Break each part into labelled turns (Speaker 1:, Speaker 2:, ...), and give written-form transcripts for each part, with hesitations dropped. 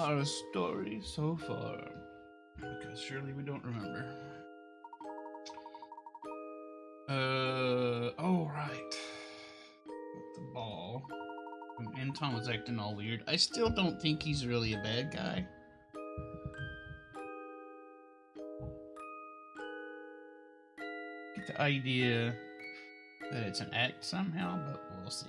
Speaker 1: our story so far. Because surely we don't remember. Oh, right. With the ball. When Anton was acting all weird. I still don't think he's really a bad guy. Get the idea that it's an act somehow, but we'll see.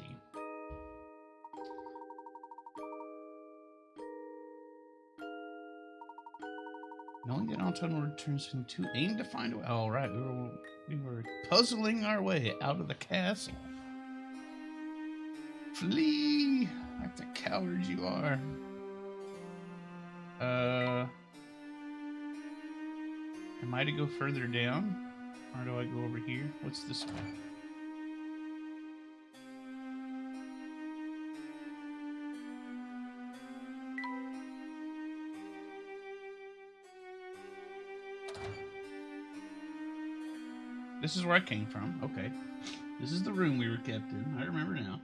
Speaker 1: Knowing that Anton returns into aim to find a way. All right, we were puzzling our way out of the castle. Flee like the cowards you are. Am I to go further down? Or do I go over here? What's this way? This is where I came from. Okay. This is the room we were kept in. I remember now.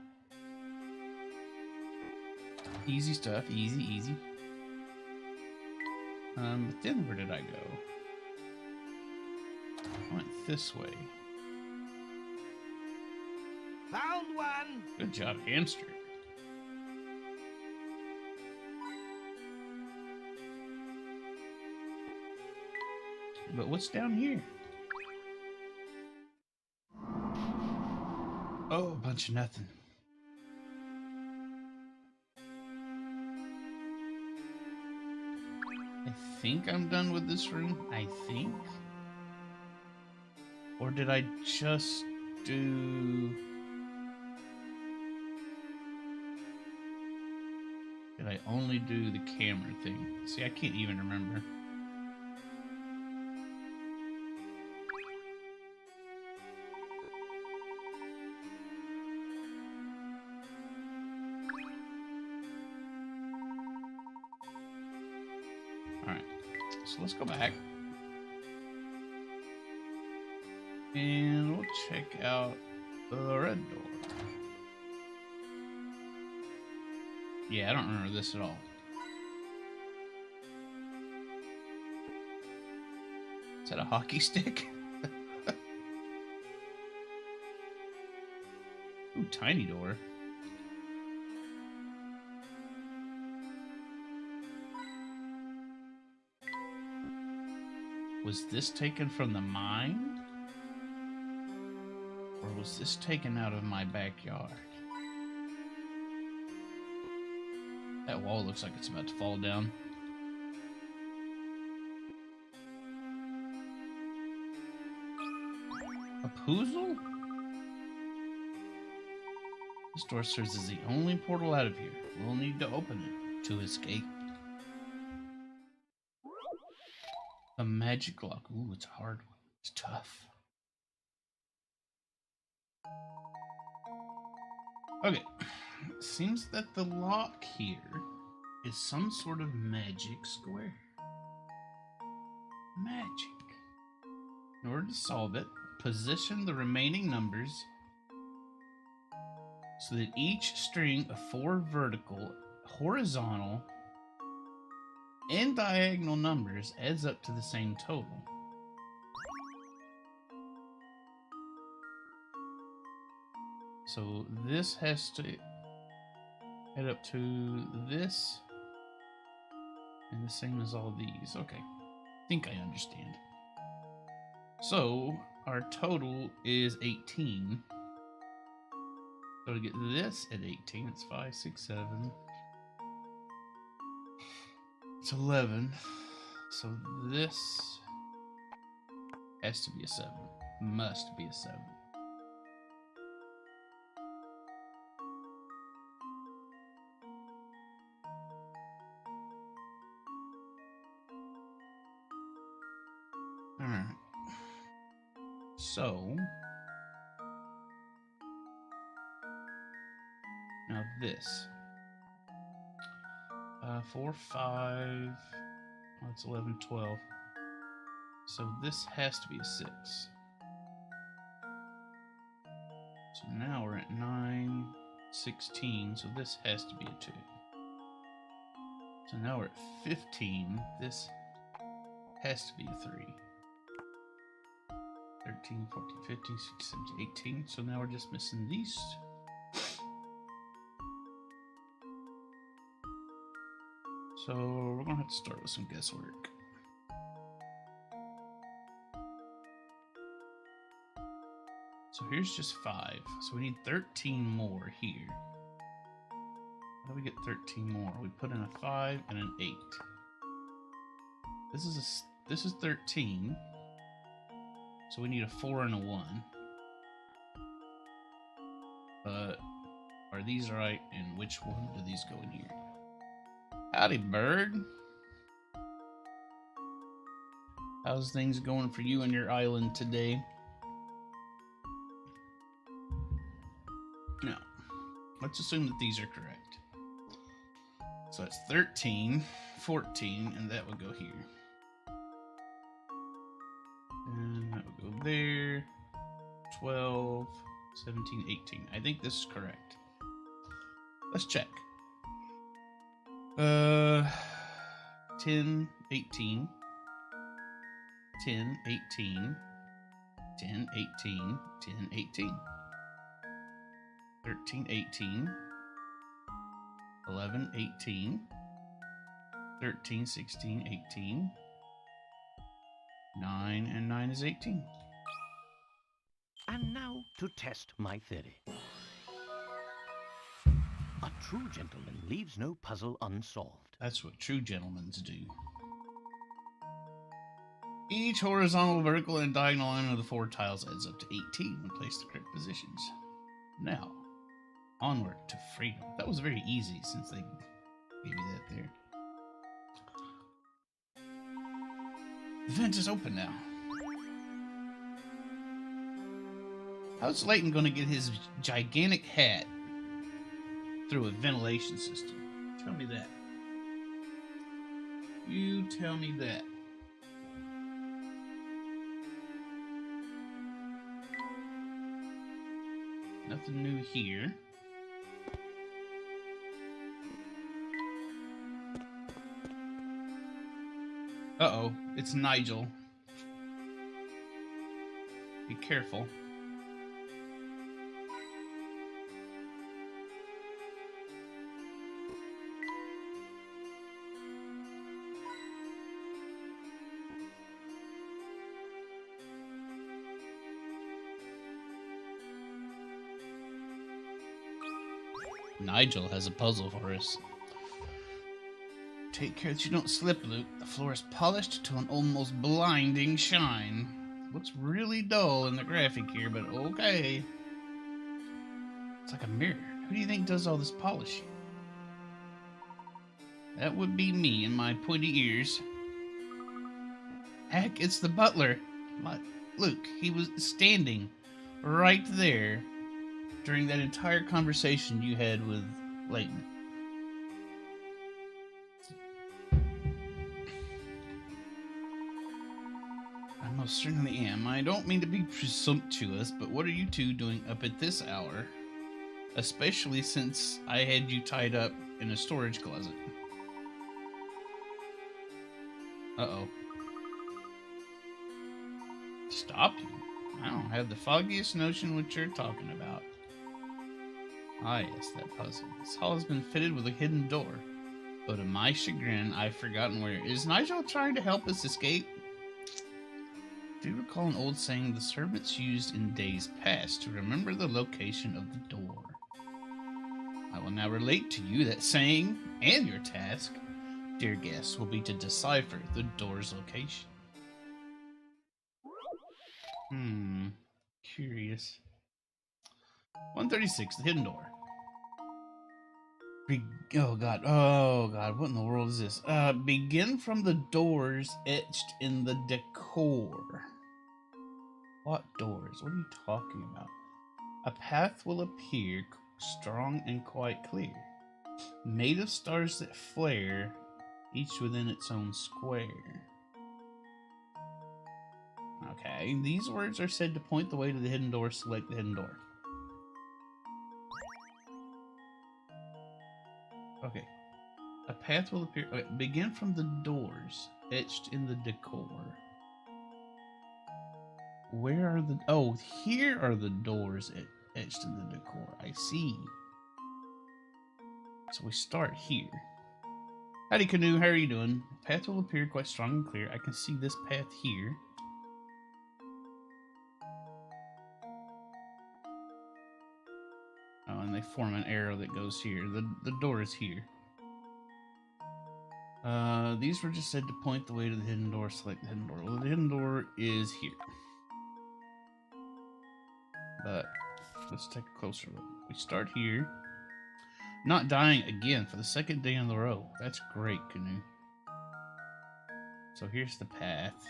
Speaker 1: Easy stuff. Easy, easy. But then where did I go? I went this way.
Speaker 2: Found one!
Speaker 1: Good job, hamster. But what's down here? Oh, a bunch of nothing. I think I'm done with this room. I think. Or did I just do... Did I only do the camera thing? See, I can't even remember. Alright, so let's go back. And we'll check out the red door. Yeah, I don't remember this at all. Is that a hockey stick? Ooh, tiny door. Was this taken from the mine? Or was this taken out of my backyard? That wall looks like it's about to fall down. A poozle? This door serves as the only portal out of here. We'll need to open it to escape. A magic lock. Ooh, it's a hard one. It's tough. Okay. Seems that the lock here is some sort of magic square. Magic. In order to solve it, position the remaining numbers so that each string of 4 vertical, horizontal, and diagonal numbers adds up to the same total. So this has to add up to this, and the same as all these. Okay, I think I understand. So our total is 18. So to get this at 18, it's 5, 6, 7. It's 11. So this has to be a 7. Must be a 7. Alright. So now this. 4, 5. Oh, it's 11, 12. So this has to be a 6. So now we're at 9, 16. So this has to be a 2. So now we're at 15. This has to be a 3. 13, 14, 15, 16, 17, 18. So now we're just missing these. So we're going to have to start with some guesswork. So here's just 5. So we need 13 more here. How do we get 13 more? We put in a 5 and an 8. This is 13. So we need a 4 and a 1. But are these right? And which one do these go in here? Howdy, bird. How's things going for you and your island today? Now, let's assume that these are correct. So that's 13, 14, and that would go here. And that would go there. 12, 17, 18. I think this is correct. Let's check. 10, 18. 10, 18. 10, 18. 10, 18. 13, 18. 11, 18. 13, 16, 18. 9, and 9 is 18.
Speaker 3: And now to test my theory. A true gentleman leaves no puzzle unsolved.
Speaker 1: That's what true gentlemen do. Each horizontal, vertical, and diagonal line of the 4 tiles adds up to 18 when placed in correct positions. Now, onward to freedom. That was very easy since they gave you that there. The vent is open now. How's Layton going to get his gigantic hat through a ventilation system? Tell me that. You tell me that. Nothing new here. Uh-oh, it's Nigel. Be careful. Nigel has a puzzle for us. Take care that you don't slip, Luke. The floor is polished to an almost blinding shine. Looks really dull in the graphic here, but okay. It's like a mirror. Who do you think does all this polishing? That would be me and my pointy ears. Heck, it's the butler. Luke, he was standing right there during that entire conversation you had with Layton. I most certainly am. I don't mean to be presumptuous, but what are you two doing up at this hour? Especially since I had you tied up in a storage closet. Uh-oh. Stop you? I don't have the foggiest notion what you're talking about. Ah, yes, that puzzle. This hall has been fitted with a hidden door. But to my chagrin, I've forgotten where. Is Nigel trying to help us escape? Do you recall an old saying the servants used in days past to remember the location of the door? I will now relate to you that saying, and your task, dear guests, will be to decipher the door's location. Curious. 136, the hidden door. Oh god, what in the world is this? Begin from the doors etched in the decor. What doors? What are you talking about? A path will appear strong and quite clear, made of stars that flare, each within its own square. Okay, these words are said to point the way to the hidden door. Select the hidden door. Okay. A path will appear. Okay, begin from the doors etched in the decor. Where are the... Oh, here are the doors etched in the decor. I see. So we start here. Howdy, Canoe. How are you doing? Path will appear quite strong and clear. I can see this path here. Oh, and they form an arrow that goes here. The door is here. These were just said to point the way to the hidden door. Select the hidden door. Well, the hidden door is here. But let's take a closer look. We start here. Not dying again for the second day in a row. That's great, Canoe. So here's the path.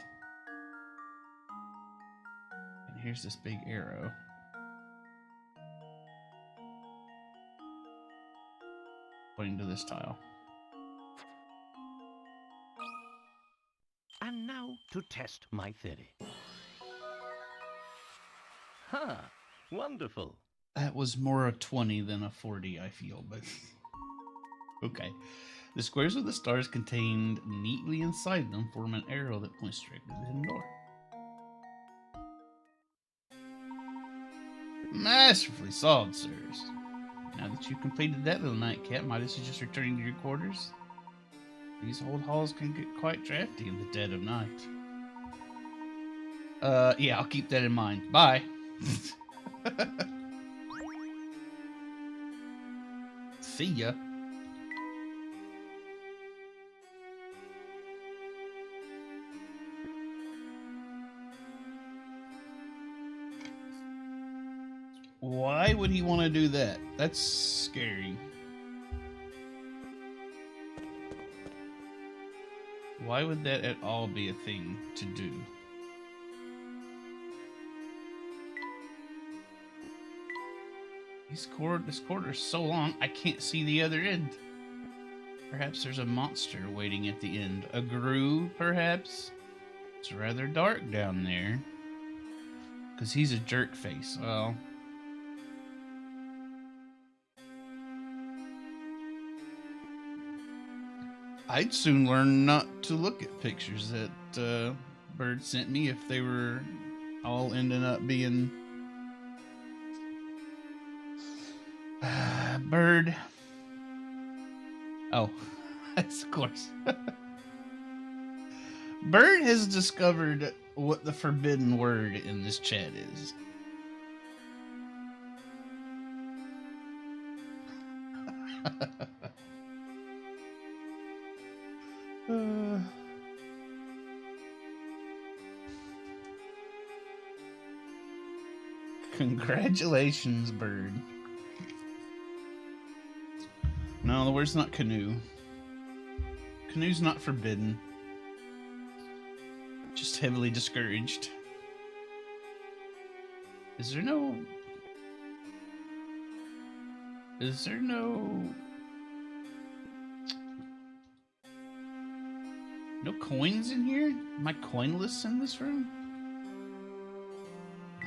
Speaker 1: And here's this big arrow. Pointing to this tile.
Speaker 3: And now to test my theory. Ha! Wonderful.
Speaker 1: That was more a 20 than a 40, I feel, but... Okay. The squares with the stars contained neatly inside them form an arrow that points directly to the hidden door. Masterfully solved, sirs. Now that you've completed that little nightcap, might I suggest returning to your quarters? These old halls can get quite drafty in the dead of night. Yeah, I'll keep that in mind. Bye. See ya. Why would he want to do that? That's scary. Why would that at all be a thing to do? This corridor is so long, I can't see the other end. Perhaps there's a monster waiting at the end. A grue, perhaps? It's rather dark down there. Because he's a jerk face. Well... I'd soon learn not to look at pictures that Bird sent me if they were all ending up being... Bird. Oh, of course. Bird has discovered what the forbidden word in this chat is. Congratulations, Bird. No, the word's not canoe. Canoe's not forbidden. Just heavily discouraged. Is there no coins in here? Am I coinless in this room?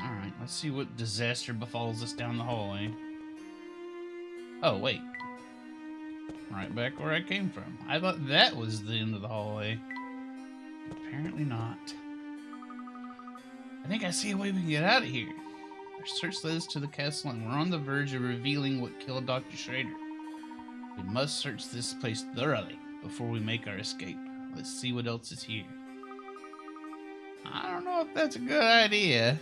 Speaker 1: Alright, let's see what disaster befalls us down the hallway. Oh, wait. Right back where I came from. I thought that was the end of the hallway. Apparently not. I think I see a way we can get out of here. Our search led us to the castle and we're on the verge of revealing what killed Dr. Schrader. We must search this place thoroughly before we make our escape. Let's see what else is here. I don't know if that's a good idea.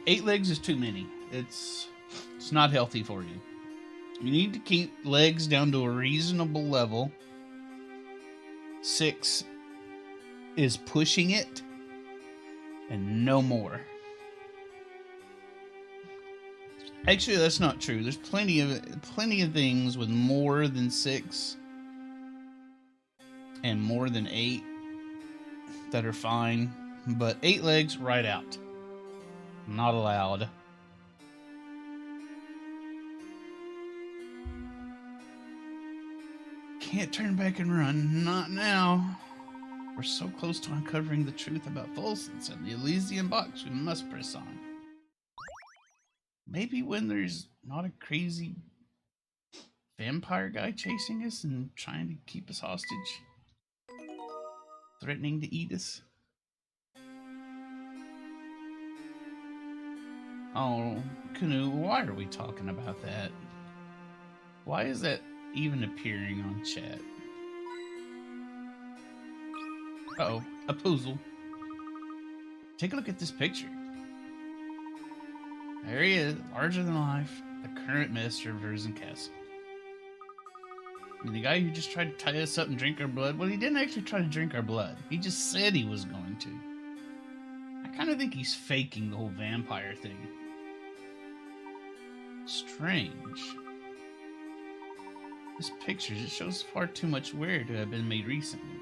Speaker 1: 8 legs is too many. It's not healthy for you. You need to keep legs down to a reasonable level. 6 is pushing it, and no more. Actually, that's not true. There's plenty of things with more than 6 and more than 8 that are fine, but 8 legs right out. Not allowed. Can't turn back and run. Not now. We're so close to uncovering the truth about Volsons and the Elysian box we must press on. Maybe when there's not a crazy vampire guy chasing us and trying to keep us hostage, threatening to eat us. Oh, Canoe, why are we talking about that? Why is that even appearing on chat? Uh-oh, a puzzle. Take a look at this picture. There he is, larger than life, the current master of Verzen Castle. I mean, the guy who just tried to tie us up and drink our blood, well, he didn't actually try to drink our blood. He just said he was going to. I kind of think he's faking the whole vampire thing. Strange. This picture just shows far too much wear to have been made recently.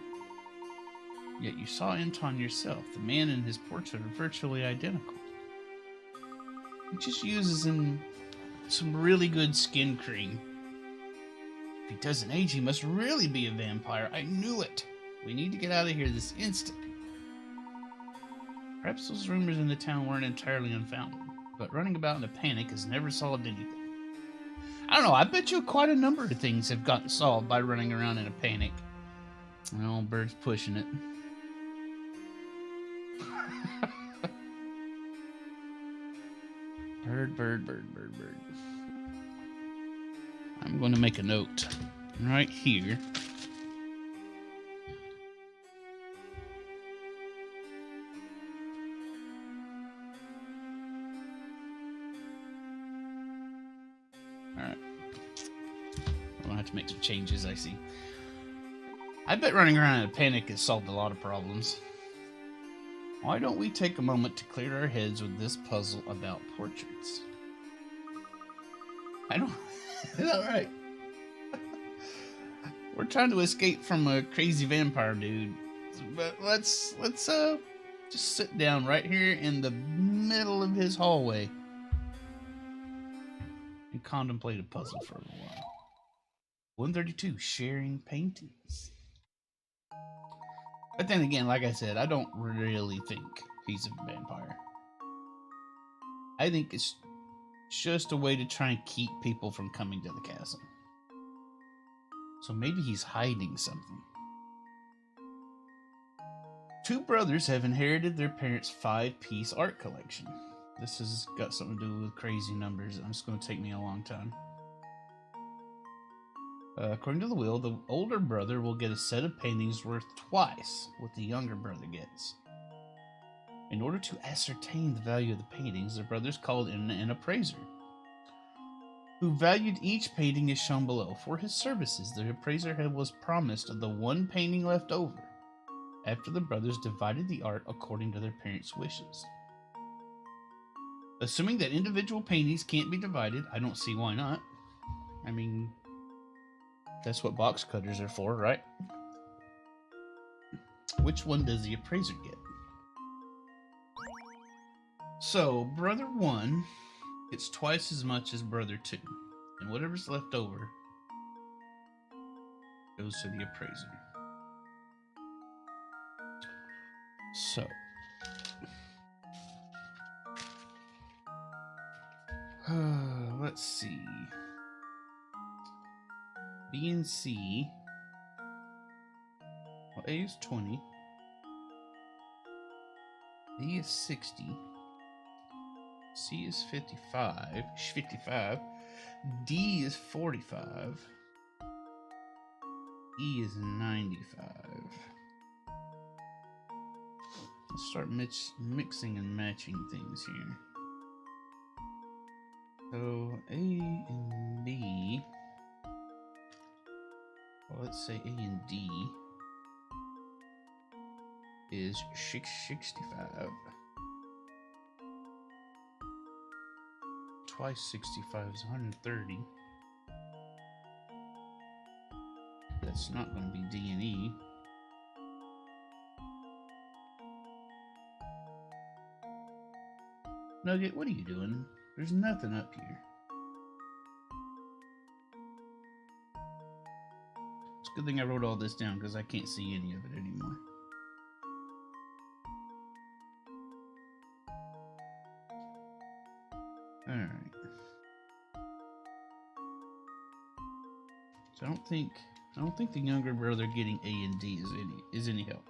Speaker 1: Yet you saw Anton yourself. The man and his portrait are virtually identical. He just uses some really good skin cream. If he doesn't age, he must really be a vampire. I knew it. We need to get out of here this instant. Perhaps those rumors in the town weren't entirely unfounded, but running about in a panic has never solved anything. I don't know, I bet you quite a number of things have gotten solved by running around in a panic. Oh, Bird's pushing it. Bird. I'm going to make a note right here. Alright. I'm going to have to make some changes, I see. I bet running around in a panic has solved a lot of problems. Why don't we take a moment to clear our heads with this puzzle about portraits? I don't... Alright. We're trying to escape from a crazy vampire dude. But let's just sit down right here in the middle of his hallway and contemplate a puzzle for a while. 132, sharing paintings. But then again, like I said, I don't really think he's a vampire. I think it's just a way to try and keep people from coming to the castle. So maybe he's hiding something. Two brothers have inherited their parents' 5-piece art collection. This has got something to do with crazy numbers. It's going to take me a long time. According to the will, the older brother will get a set of paintings worth twice what the younger brother gets. In order to ascertain the value of the paintings, the brothers called in an appraiser, who valued each painting as shown below. For his services, the appraiser was promised the one painting left over after the brothers divided the art according to their parents' wishes. Assuming that individual paintings can't be divided, I don't see why not. I mean, that's what box cutters are for, right? Which one does the appraiser get? So, brother 1 gets twice as much as brother 2, and whatever's left over goes to the appraiser. So, let's see. B and C. Well, A is 20. B is 60. C is 55. D is 45. E is 95. Let's start mixing and matching things here. So A and B. Well, let's say A and D is 665. Twice 65 is 130. That's not going to be D and E. Nugget, what are you doing? There's nothing up here. It's a good thing I wrote all this down because I can't see any of it anymore. Alright. So I don't think the younger brother getting A and D is any help.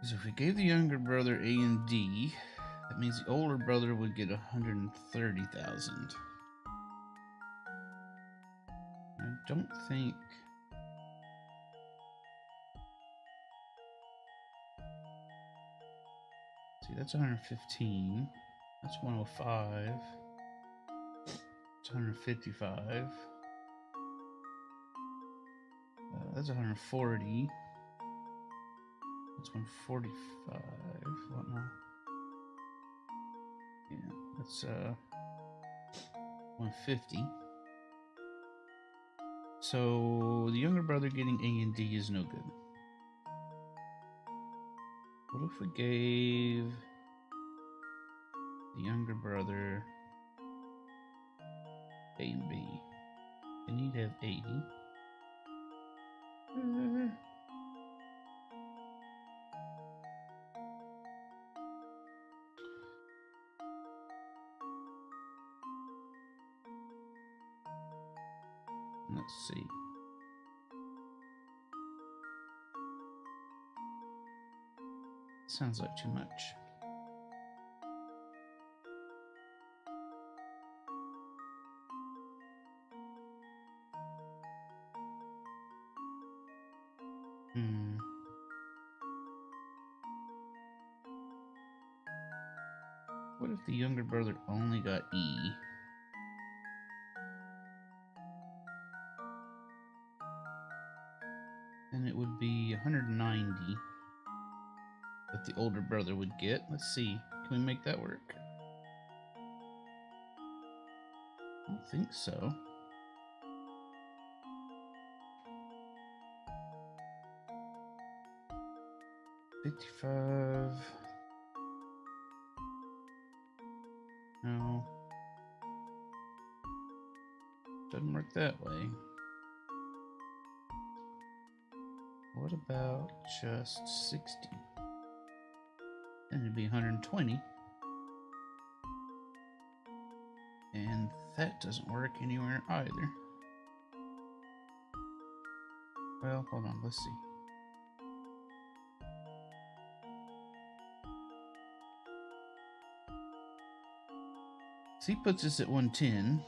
Speaker 1: So if we gave the younger brother A and D, that means the older brother would get 130,000. I don't think. See, that's 115. That's 105. It's 155. That's 140. That's 145. What now? Yeah, that's 150. So the younger brother getting A and D is no good. What if we gave the younger brother A and B? Then he'd have 80. Let's see. Sounds like too much. What if the younger brother only got E? Then it would be 190 that the older brother would get. Let's see. Can we make that work? I don't think so. $55. No. Doesn't work that way. What about just 60? Then it'd be 120. And that doesn't work anywhere either. Well, hold on, let's see. C puts us at 110.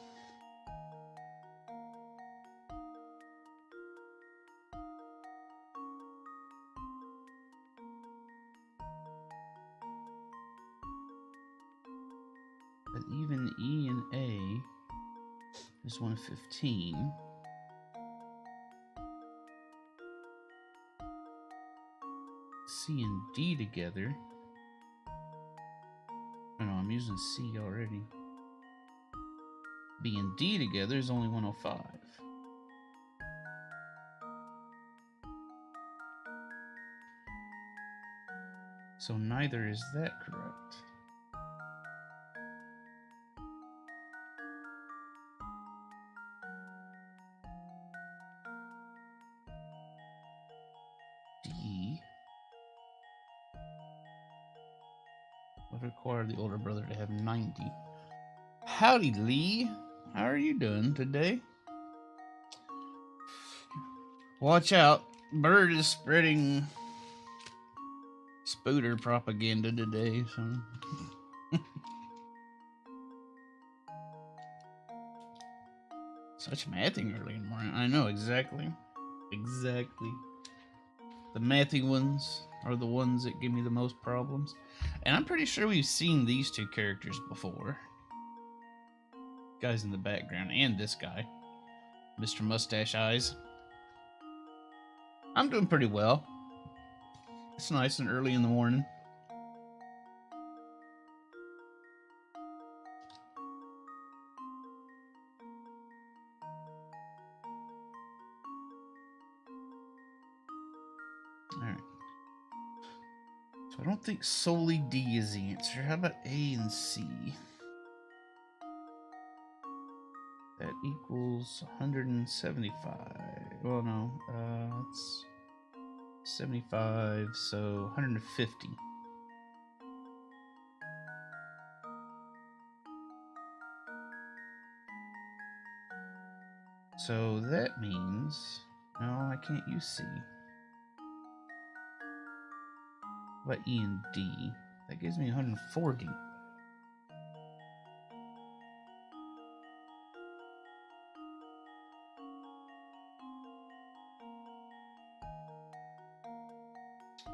Speaker 1: But even E and A is 115. C and D together. Oh no, I'm using C already. B and D together is only 105. So neither is that correct. D would require the older brother to have 90. Howdy, Lee. How are you doing today? Watch out. Bird is spreading spooter propaganda today, so... Such mathing early in the morning. I know, exactly. Exactly. The mathy ones are the ones that give me the most problems. And I'm pretty sure we've seen these two characters before. Guys in the background, and this guy. Mr. Mustache Eyes. I'm doing pretty well. It's nice and early in the morning. Alright. So I don't think solely D is the answer. How about A and C? That equals 175. Well, no. Let's 75, so 150. So that means, no, I can't use C. What about E and D? That gives me 140.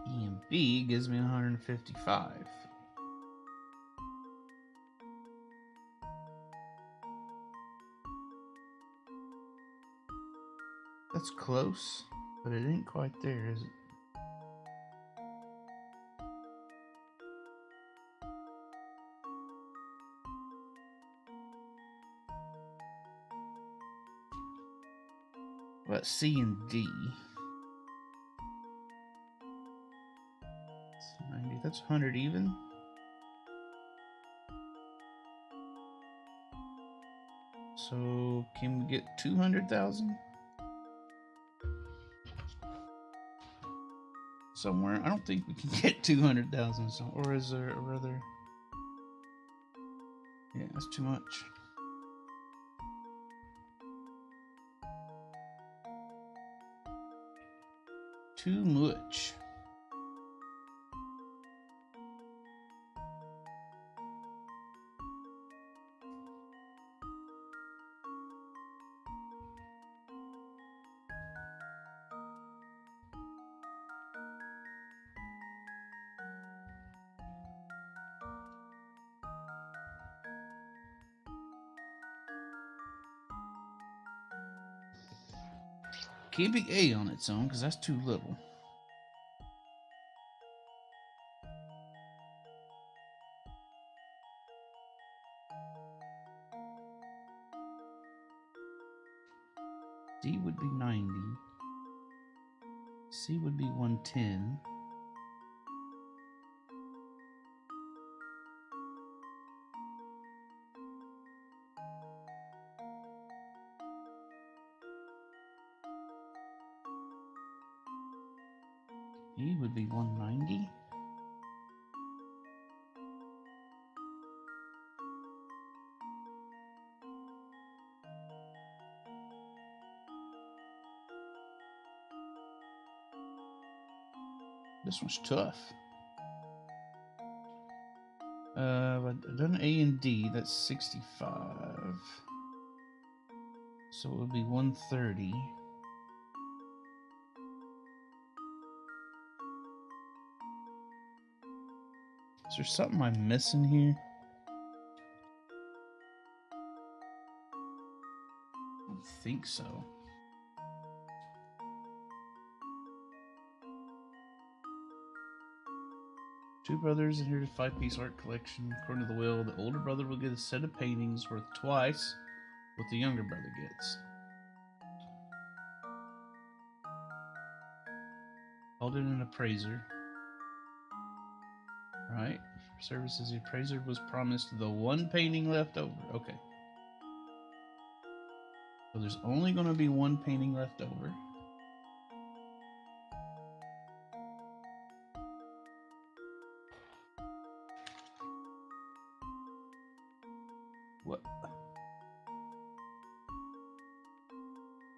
Speaker 1: E and B gives me 155. That's close, but it ain't quite there, is it? What about C and D? 90, that's 100 even. So can we get 200,000? Somewhere? I don't think we can get 200,000 or is there a rather? Yeah, that's too much. Too much. Can't be A on its own because that's too little. D would be 90. C would be 110. E would be 190. This one's tough. But I've done A and D, that's 65. So it would be 130. Is there something I'm missing here? I don't think so. Two brothers inherited 5-piece art collection. According to the will, the older brother will get a set of paintings worth twice what the younger brother gets. Called in an appraiser. Right? For services, the appraiser was promised the one painting left over. Okay. So there's only going to be one painting left over.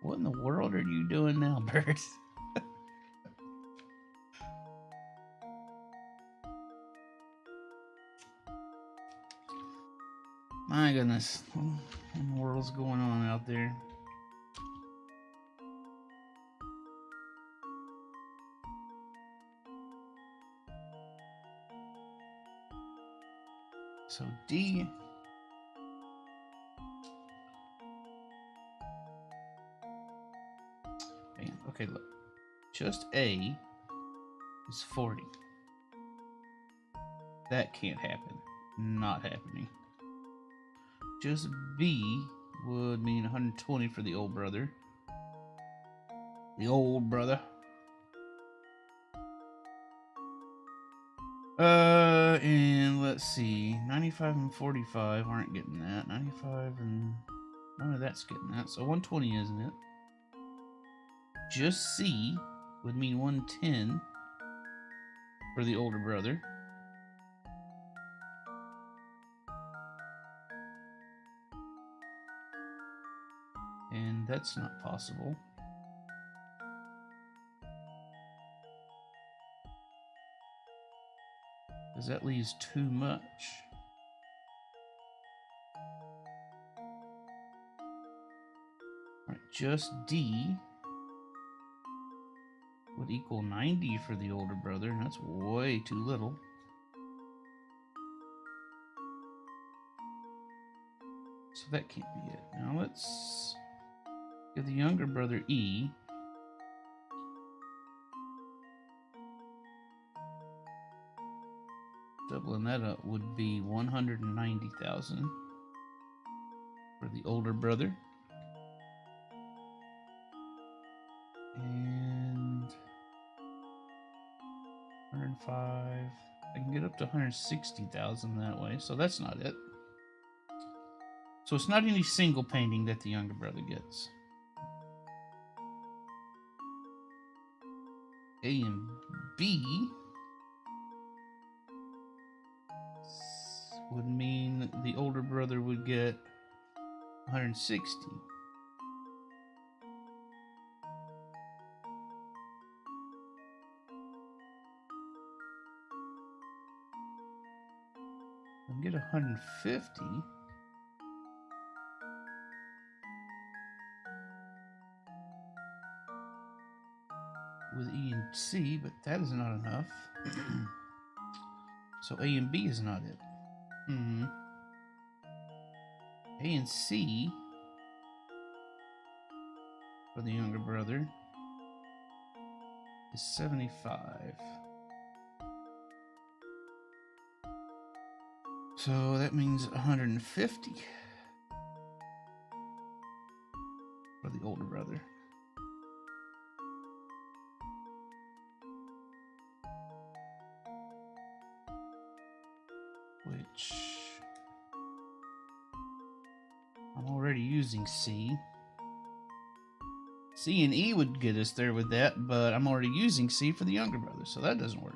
Speaker 1: What in the world are you doing now, Bert? My goodness. What in the world's going on out there? So D. Man, okay, look. Just A is 40. That can't happen. Not happening. Just B would mean 120 for the old brother. The old brother. And let's see. 95 and 45 aren't getting that. 95 and none of that's getting that. So 120, isn't it? Just C would mean 110 for the older brother. And that's not possible. Because that leaves too much. All right, just D would equal 90 for the older brother, and that's way too little. So that can't be it. Now let's give the younger brother E. Doubling that up would be 190,000 for the older brother. And 105. I can get up to 160,000 that way, so that's not it. So it's not any single painting that the younger brother gets. A and B would mean the older brother would get 160. I'll get 150. With E and C, but that is not enough. So A and B is not it. A and C for the younger brother is 75. So that means 150 for the older brother. Which I'm already using C. C and E would get us there with that, but I'm already using C for the younger brother, so that doesn't work.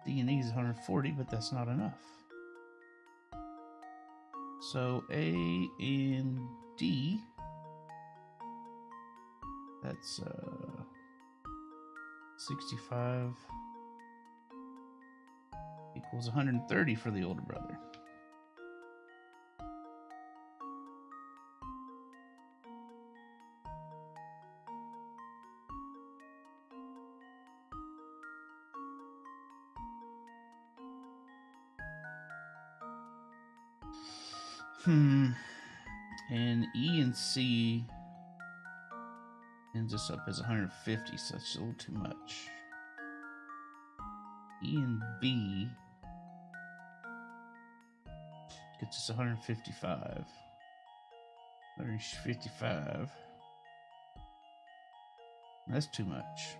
Speaker 1: D and E is 140, but that's not enough. So A and D, that's 65 equals 130 for the older brother. And E and C ends us up as 150, so that's a little too much. E and B gets us 155. 155. That's too much.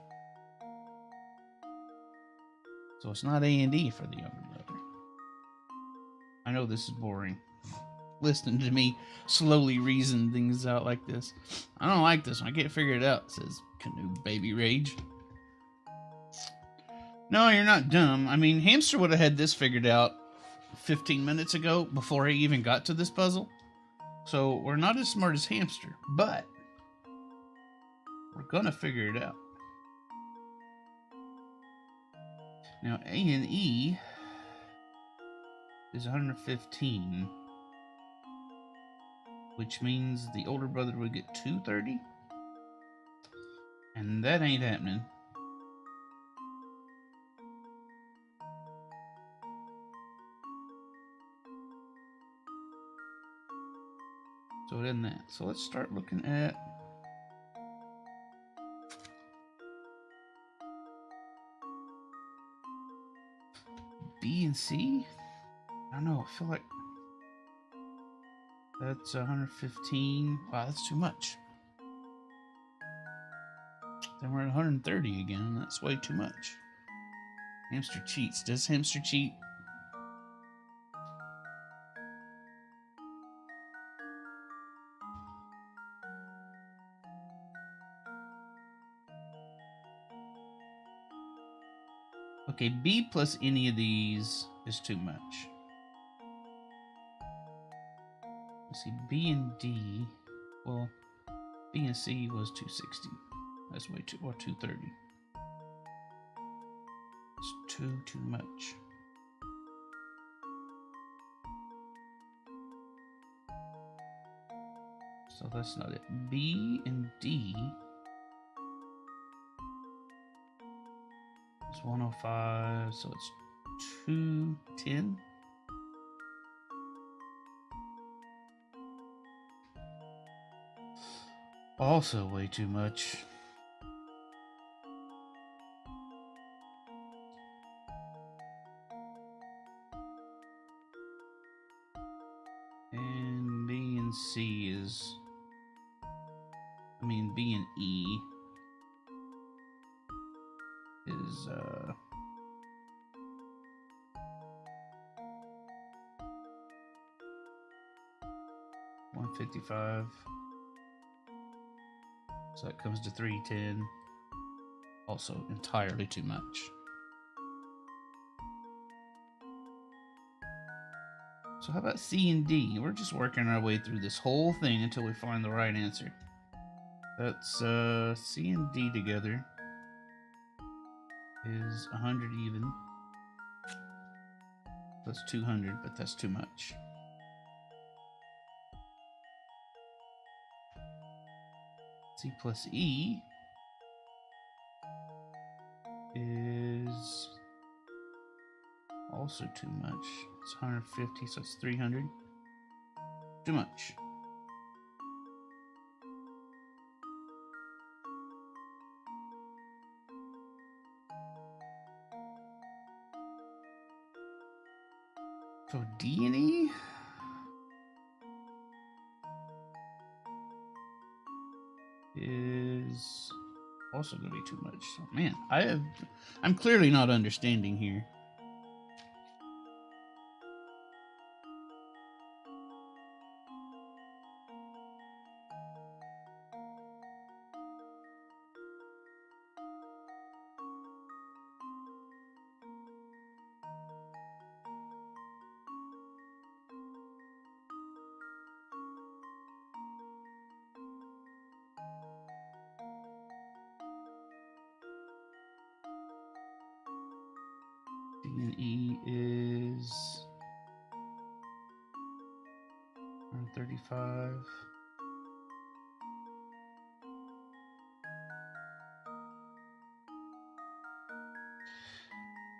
Speaker 1: So it's not A and E for the younger brother. I know this is boring. Listening to me slowly reason things out like this. I don't like this one. I can't figure it out, says Canoe Baby Rage. No, you're not dumb. I mean, Hamster would have had this figured out 15 minutes ago before he even got to this puzzle. So we're not as smart as Hamster, but we're gonna figure it out. Now, A and E is 115, which means the older brother would get 230, and that ain't happening. So it isn't that. So let's start looking at B and C. I don't know. I feel like that's 115. Wow, that's too much. Then we're at 130 again. That's way too much. Hamster cheats. Does Hamster cheat? Okay, B plus any of these is too much. Let's see, B and D. Well, B and C was 260. That's way too, or 230. It's too much. So that's not it. B and D is 105, so it's 210. Also way too much. And B and C is, I mean, B and E is 155. So that comes to 310. Also entirely too much. So how about C and D? We're just working our way through this whole thing until we find the right answer. That's C and D together is 100 even. That's 200, but that's too much. C plus E is also too much. It's 150, so it's 300. Too much. So D and E? Is also going to be too much. So, man, I'm clearly not understanding here. D and E is 135.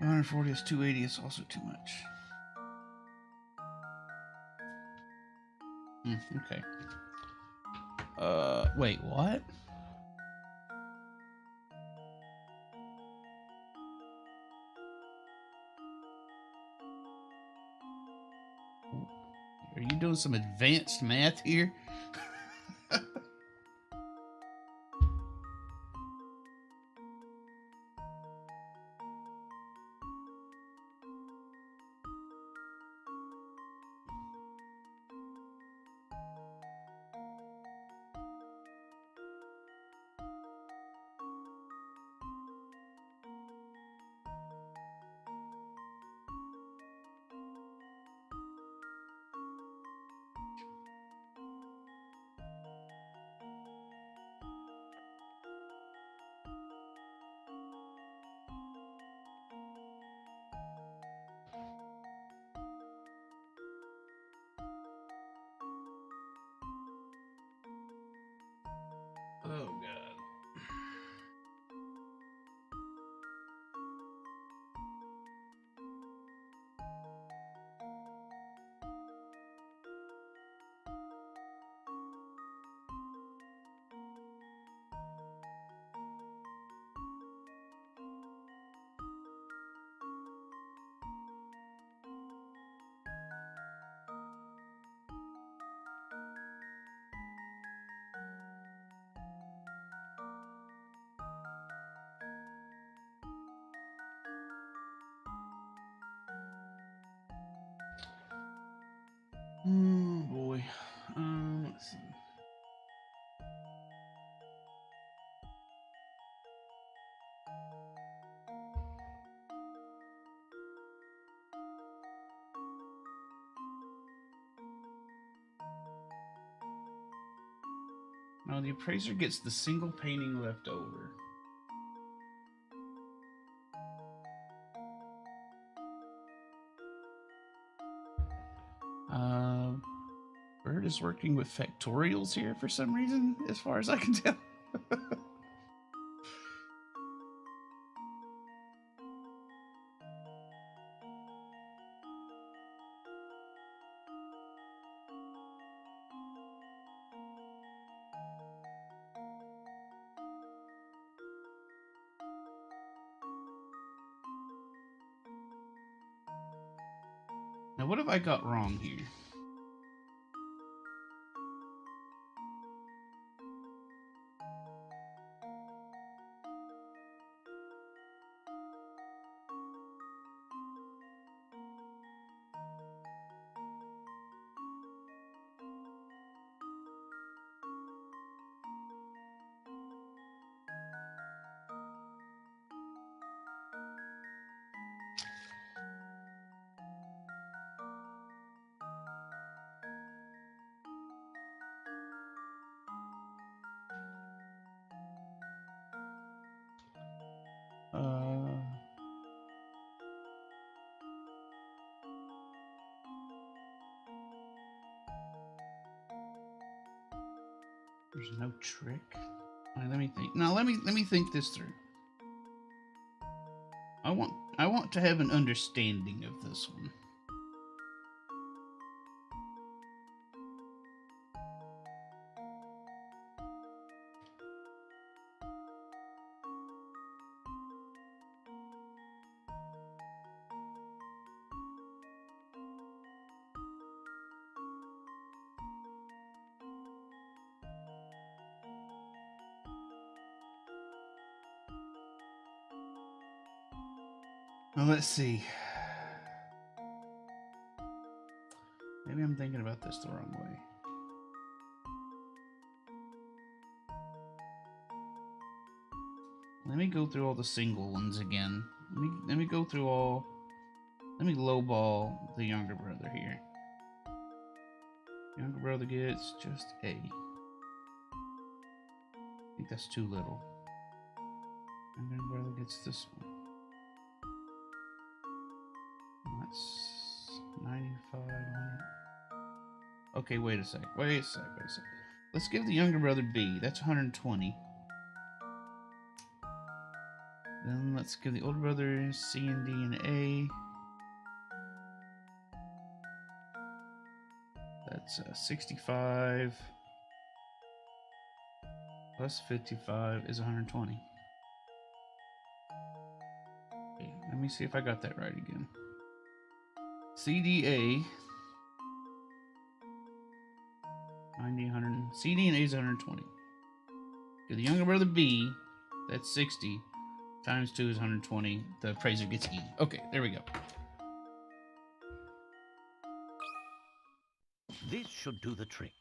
Speaker 1: $140 is 280. It's also too much. Okay. Wait, what? Are you doing some advanced math here? Oh, God. Boy. Let's see. Well, the appraiser gets the single painting left over. Bird is working with factorials here for some reason, as far as I can tell. Now, what have I got wrong here? There's no trick. All right, let me think. Now let me think this through. I want to have an understanding of this one. Well, let's see. Maybe I'm thinking about this the wrong way. Let me go through all the single ones again. Let me go through all. Let me lowball the younger brother here. Younger brother gets just A. I think that's too little. Younger brother gets this one. That's 95, 100. Okay, wait a sec. Let's give the younger brother B. That's 120. Then let's give the older brother C and D and A. That's 65 plus 55 is 120. Okay, let me see if I got that right again. CDA 90, 100. CD and A is 120. To the younger brother B, that's 60 times 2 is 120. The appraiser gets E. Okay, there we go.
Speaker 3: This should do the trick.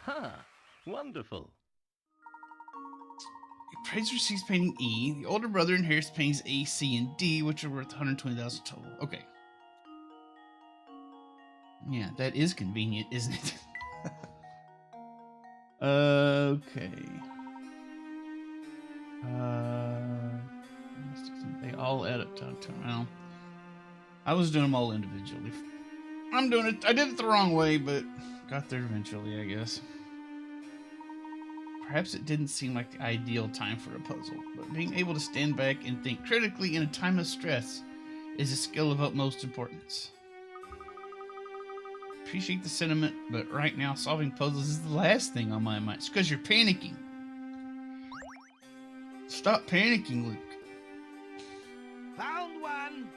Speaker 3: Ha! Wonderful.
Speaker 1: The appraiser sees painting E. The older brother inherits paintings A, C, and D, which are worth 120,000 total. Okay. Yeah, that is convenient, isn't it? Okay. They all add up to well. I was doing them all individually. I'm doing it. I did it the wrong way, but got there eventually, I guess. Perhaps it didn't seem like the ideal time for a puzzle, but being able to stand back and think critically in a time of stress is a skill of utmost importance. Appreciate the sentiment, but right now solving puzzles is the last thing on my mind. It's because you're panicking. Stop panicking, Luke.
Speaker 2: Found one.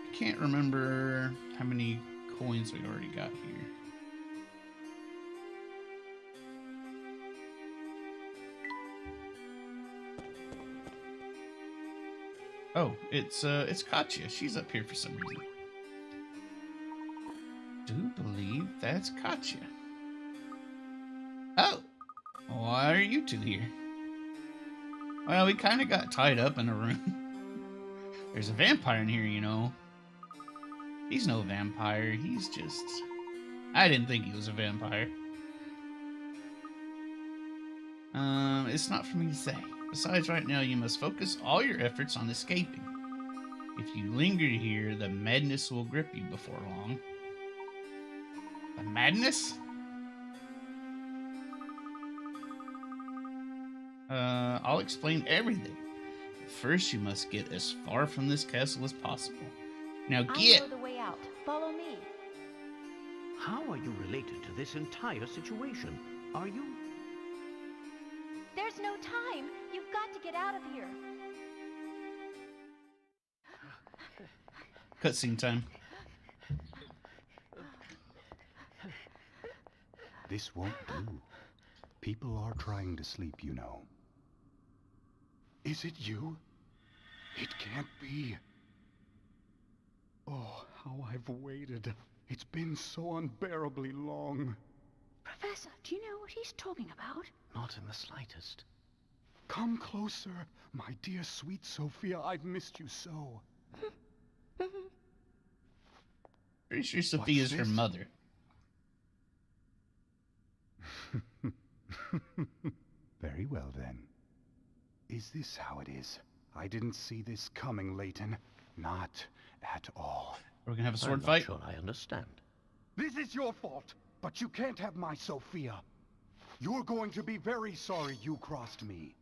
Speaker 1: I can't remember how many coins we already got here. Oh, it's Katya. She's up here for some reason. Do believe that's Katya. Oh, why are you two here? Well, we kind of got tied up in a room. There's a vampire in here, you know. He's no vampire. He's just... I didn't think he was a vampire. It's not for me to say. Besides, right now you must focus all your efforts on escaping. If you linger here, the madness will grip you before long. The madness? I'll explain everything. First, you must get as far from this castle as possible. Now get!
Speaker 4: I know the way out. Follow me.
Speaker 3: How are you related to this entire situation? Are you?
Speaker 4: There's no time. You've got to get out of here.
Speaker 1: Cutscene time.
Speaker 5: This won't do. People are trying to sleep, you know. Is it you? It can't be. Oh, how I've waited. It's been so unbearably long.
Speaker 6: Professor, do you know what he's talking about?
Speaker 3: Not in the slightest.
Speaker 5: Come closer, my dear sweet Sophia. I've missed you so.
Speaker 1: Pretty sure Sophia's her
Speaker 5: this?
Speaker 1: mother.
Speaker 5: Very well, then. Is this how it is? I didn't see this coming, Layton. Not at all.
Speaker 1: We're gonna have a sword
Speaker 3: I'm
Speaker 1: fight?
Speaker 3: not sure I understand.
Speaker 5: This is your fault, but you can't have my Sophia. You're going to be very sorry you crossed me.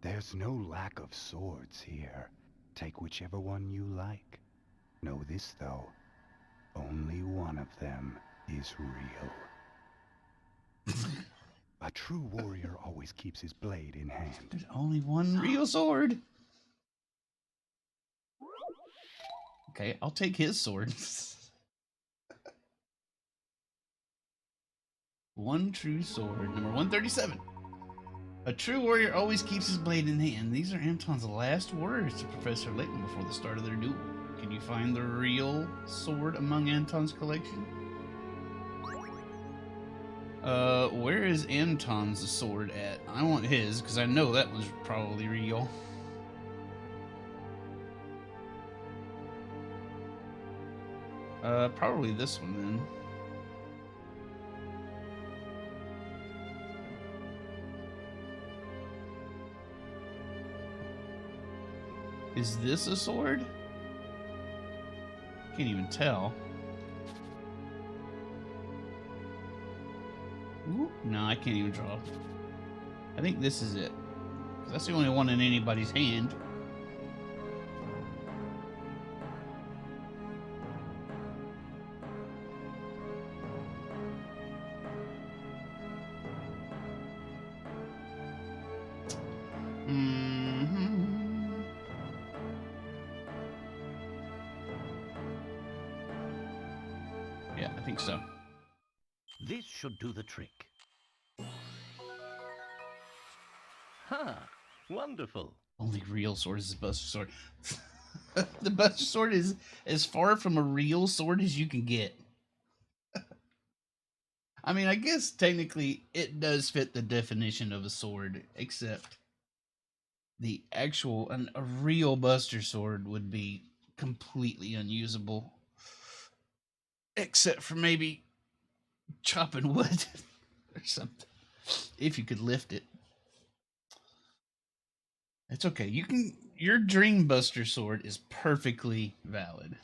Speaker 5: There's no lack of swords here. Take whichever one you like. Know this, though. Only one of them is real. A true warrior always keeps his blade in hand.
Speaker 1: There's only one real sword. Okay, I'll take his sword. One true sword, number 137. A true warrior always keeps his blade in hand. These are Anton's last words to Professor Layton before the start of their duel. Can you find the real sword among Anton's collection? Where is Anton's sword at? I want his, because I know that was probably real. Probably this one then. Is this a sword? Can't even tell. Ooh, no, I can't even draw. I think this is it. 'Cause that's the only one in anybody's hand. Yeah, I think so.
Speaker 3: This should do the trick. Ha! Wonderful.
Speaker 1: Only real sword is the Buster Sword. The Buster Sword is as far from a real sword as you can get. I mean, I guess technically it does fit the definition of a sword, except the actual, a real Buster Sword would be completely unusable. Except for maybe chopping wood or something. If you could lift it. It's okay. Your Dream Buster Sword is perfectly valid.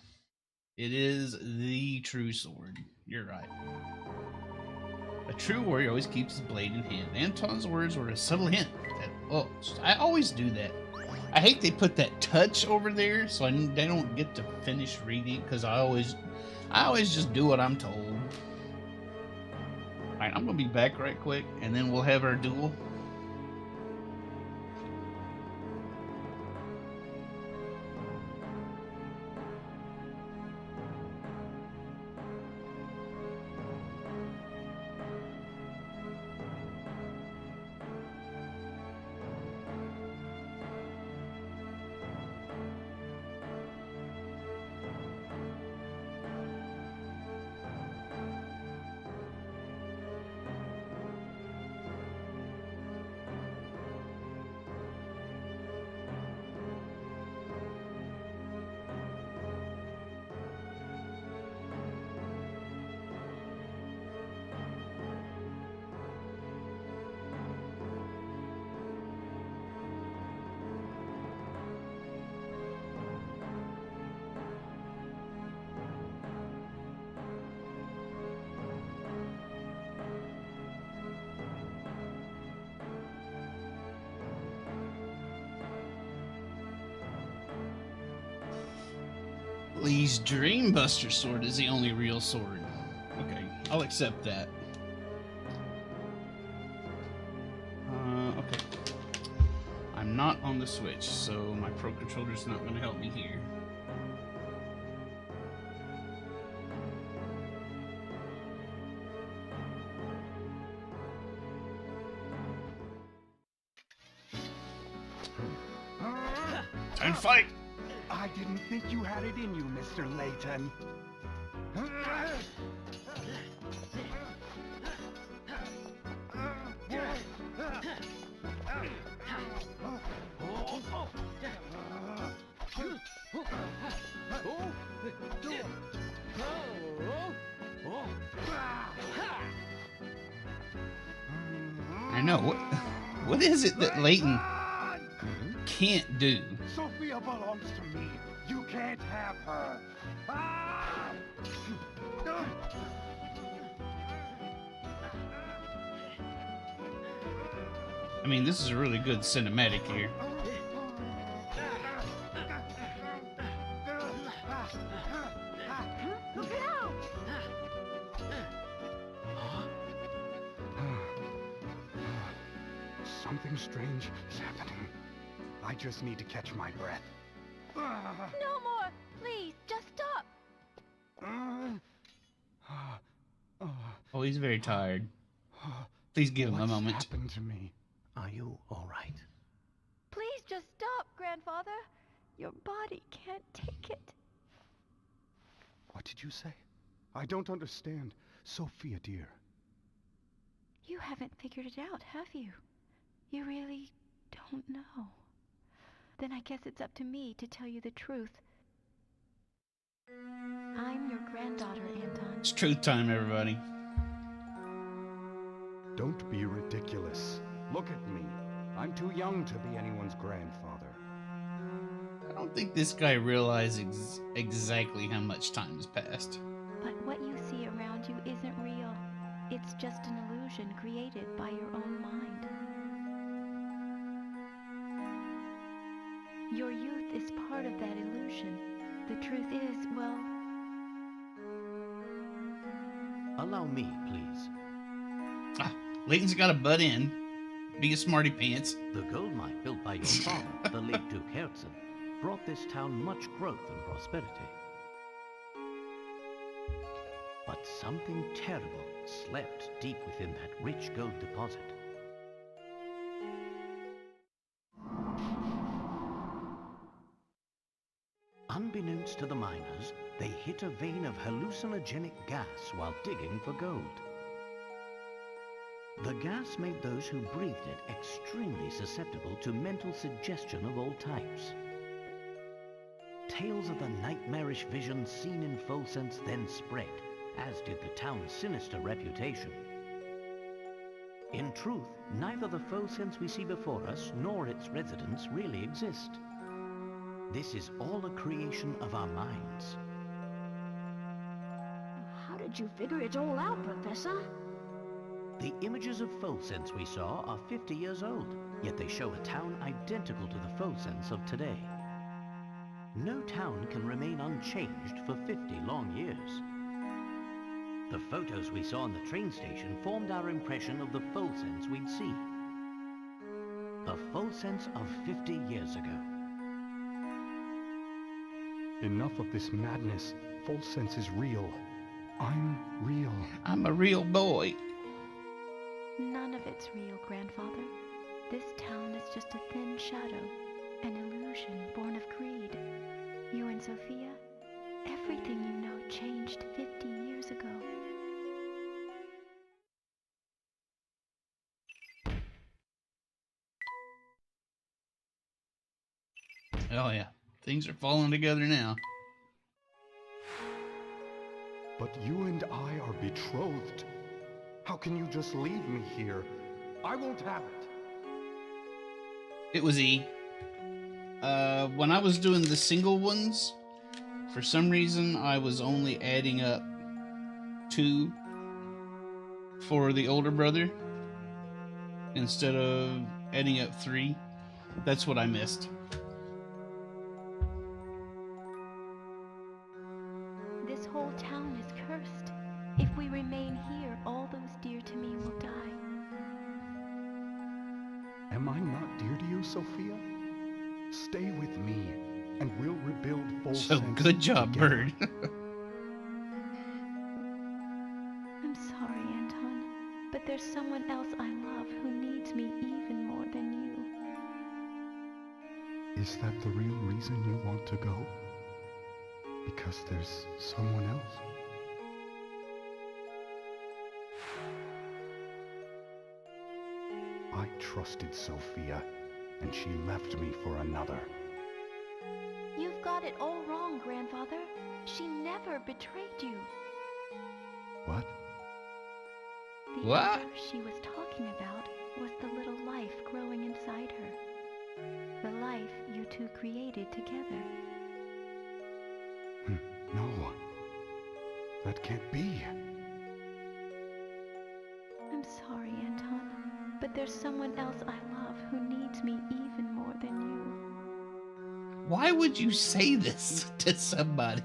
Speaker 1: It is the true sword. You're right. A true warrior always keeps his blade in hand. Anton's words were a subtle hint that, oh, I always do that. I hate they put that touch over there, so they don't get to finish reading, because I always just do what I'm told. Alright, I'm gonna be back right quick, and then we'll have our duel. Lee's Dreambuster sword is the only real sword. Okay, I'll accept that. Okay. I'm not on the Switch, so my Pro Controller's not going to help me here. Time to fight!
Speaker 5: I didn't think you had it in you, Mr. Layton.
Speaker 1: I know. What is it that Layton can't do?
Speaker 5: Sophia belongs to me. You can't have her. Ah!
Speaker 1: I mean, this is a really good cinematic here.
Speaker 5: Something strange is happening. I just need to catch my breath.
Speaker 4: No more! Please, just stop!
Speaker 1: Oh, he's very tired. Please give him a
Speaker 5: What's
Speaker 1: moment.
Speaker 5: happened to me?
Speaker 3: Are you all right?
Speaker 4: Please just stop, Grandfather. Your body can't take it.
Speaker 5: What did you say? I don't understand. Sophia, dear.
Speaker 4: You haven't figured it out, have you? You really don't know. Then I guess it's up to me to tell you the truth. I'm your granddaughter, Anton.
Speaker 1: It's truth time, everybody.
Speaker 5: Don't be ridiculous. Look at me. I'm too young to be anyone's grandfather.
Speaker 1: I don't think this guy realizes exactly how much time has passed.
Speaker 4: But what you see around you isn't real. It's just an illusion created by your own mind. Your youth is part of that illusion. The truth is, well...
Speaker 3: Allow me, please.
Speaker 1: Ah, Layton's got to butt in. Be a smarty pants.
Speaker 3: The gold mine built by your father, the late Duke Herzen, brought this town much growth and prosperity. But something terrible slept deep within that rich gold deposit. Unbeknownst to the miners, they hit a vein of hallucinogenic gas while digging for gold. The gas made those who breathed it extremely susceptible to mental suggestion of all types. Tales of the nightmarish visions seen in Folsense then spread, as did the town's sinister reputation. In truth, neither the Folsense we see before us nor its residents really exist. This is all a creation of our minds.
Speaker 6: How did you figure it all out, Professor?
Speaker 3: The images of Folsense we saw are 50 years old, yet they show a town identical to the Folsense of today. No town can remain unchanged for 50 long years. The photos we saw on the train station formed our impression of the Folsense we'd see. The Folsense of 50 years ago.
Speaker 5: Enough of this madness. Folsense is real. I'm real.
Speaker 1: I'm a real boy.
Speaker 4: None of it's real, Grandfather. This town is just a thin shadow, an illusion born of greed. You and Sophia, everything you know changed 50 years ago.
Speaker 1: Oh yeah, things are falling together now.
Speaker 5: But you and I are betrothed. How can you just leave me here? I won't have it.
Speaker 1: It was E. When I was doing the single ones, for some reason I was only adding up 2 for the older brother instead of adding up 3. That's what I missed.
Speaker 4: whole town is cursed. If we remain here, all those dear to me will die.
Speaker 5: Am I not dear to you, Sophia? Stay with me, and we'll rebuild full
Speaker 1: So
Speaker 5: sense
Speaker 1: good job,
Speaker 5: together.
Speaker 1: Bird.
Speaker 4: I'm sorry, Anton, but there's someone else I love who needs me even more than you.
Speaker 5: Is that the real reason you want to go? Because there's someone else? I trusted Sophia, and she left me for another.
Speaker 4: You've got it all wrong, Grandfather. She never betrayed you.
Speaker 5: What?
Speaker 4: The
Speaker 1: What?
Speaker 4: other she was talking about was the little life growing inside her. The life you two created together.
Speaker 5: No. That can't be.
Speaker 4: I'm sorry, Anton, but there's someone else I love who needs me even more than you.
Speaker 1: Why would you say this to somebody?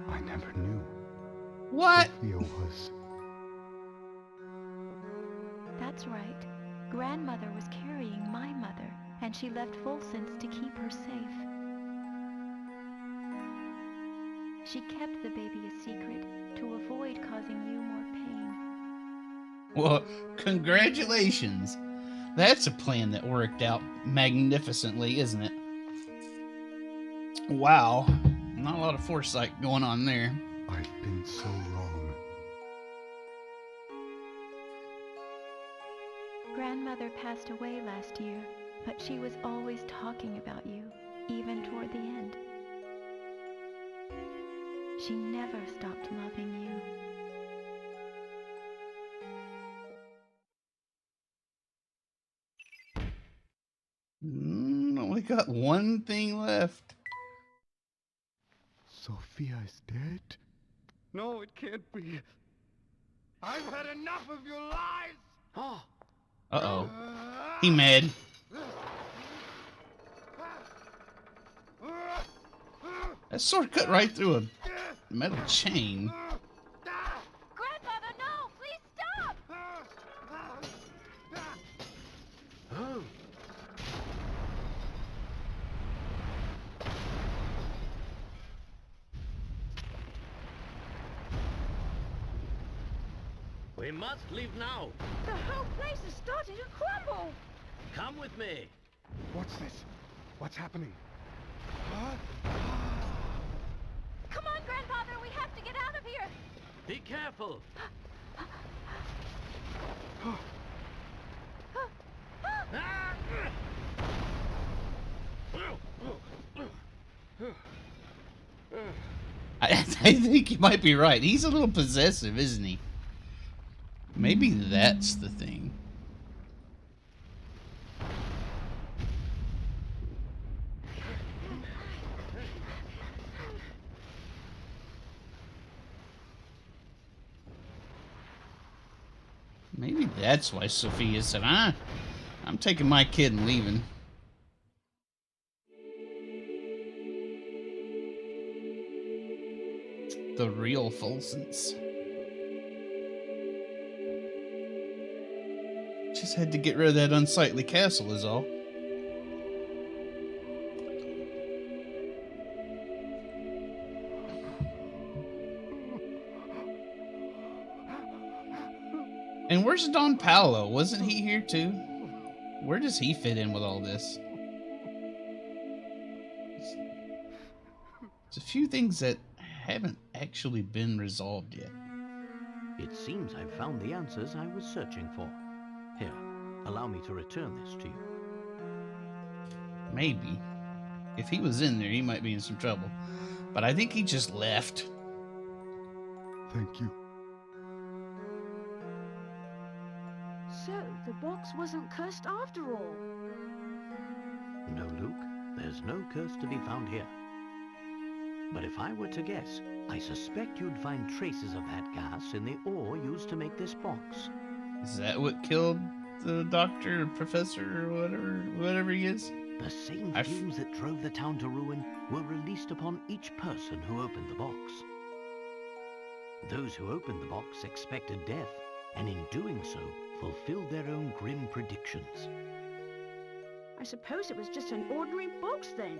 Speaker 5: I never knew.
Speaker 1: What?
Speaker 5: Sophia was...
Speaker 4: That's right. Grandmother was carrying my mother, and she left Volsens to keep her safe. She kept the baby a secret to avoid causing you more pain.
Speaker 1: Well, congratulations. That's a plan that worked out magnificently, isn't it? Wow. Not a lot of foresight going on there.
Speaker 5: I've been so wrong.
Speaker 4: Grandmother passed away last year, but she was always talking about you, even toward the end. She never stopped loving you.
Speaker 1: Only got one thing left.
Speaker 5: Sophia is dead? No, it can't be.
Speaker 2: I've had enough of your lies!
Speaker 3: Oh,
Speaker 1: Uh-oh. He mad. That sword cut right through a metal chain.
Speaker 4: Grandfather, no! Please stop!
Speaker 3: oh. We must leave now.
Speaker 6: The whole place is starting to crumble!
Speaker 3: Come with me.
Speaker 5: What's this? What's happening?
Speaker 4: Come on, Grandfather, we have to get out of here!
Speaker 3: Be careful.
Speaker 1: I think you might be right. He's a little possessive, isn't he? Maybe that's the thing. Maybe that's why Sophia said, I'm taking my kid and leaving. The real Folsons. Just had to get rid of that unsightly castle is all. And where's Don Paolo? Wasn't he here too? Where does he fit in with all this? There's a few things that haven't actually been resolved yet.
Speaker 3: It seems I've found the answers I was searching for. Here, allow me to return this to you.
Speaker 1: Maybe. If he was in there, he might be in some trouble. But I think he just left.
Speaker 5: Thank you.
Speaker 6: So, the box wasn't cursed after all.
Speaker 3: No, Luke, there's no curse to be found here. But if I were to guess, I suspect you'd find traces of that gas in the ore used to make this box.
Speaker 1: Is that what killed the doctor or professor or whatever he is?
Speaker 3: The same fumes that drove the town to ruin were released upon each person who opened the box. Those who opened the box expected death, and in doing so, fulfilled their own grim predictions.
Speaker 6: I suppose it was just an ordinary box then.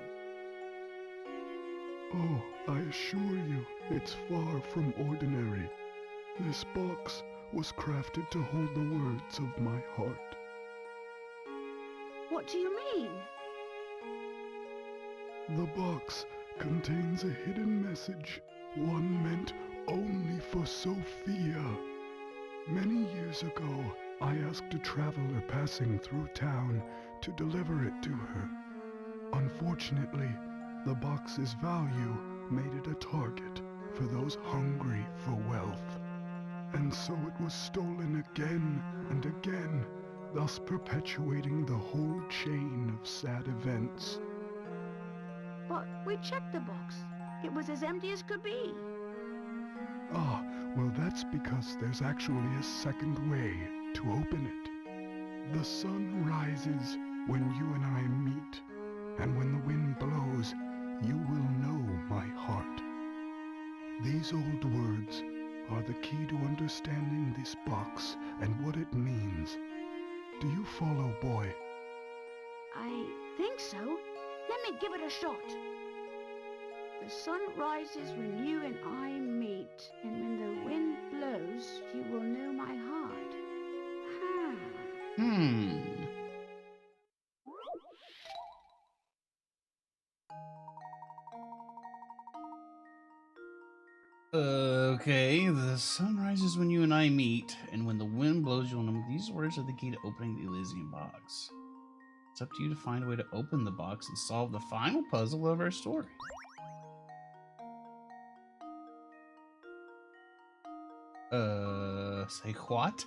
Speaker 7: Oh, I assure you, it's far from ordinary. This box was crafted to hold the words of my heart.
Speaker 6: What do you mean?
Speaker 7: The box contains a hidden message, one meant only for Sophia. Many years ago, I asked a traveler passing through town to deliver it to her. Unfortunately, the box's value made it a target for those hungry for wealth. And so it was stolen again and again, thus perpetuating the whole chain of sad events.
Speaker 6: But we checked the box. It was as empty as could be.
Speaker 7: Ah, well that's because there's actually a second way to open it. The sun rises when you and I meet, and when the wind blows, you will know my heart. These old words are the key to understanding this box and what it means. Do you follow, boy?
Speaker 6: I think so. Let me give it a shot. The sun rises when you and I meet, and when the wind blows, you will know my heart.
Speaker 1: Okay, the sun rises when you and I meet, and when the wind blows, you'll know. These words are the key to opening the Elysian box. It's up to you to find a way to open the box and solve the final puzzle of our story. Say what?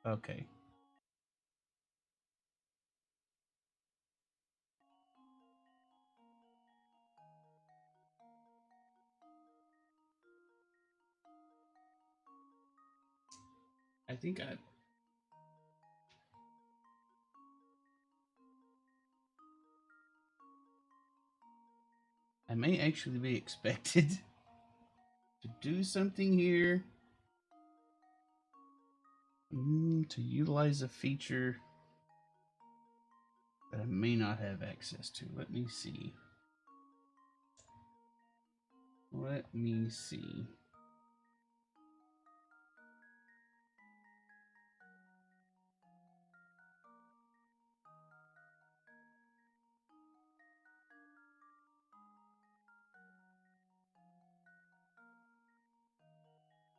Speaker 1: Okay. I think I may actually be expected to do something here. To utilize a feature that I may not have access to. Let me see. Let me see.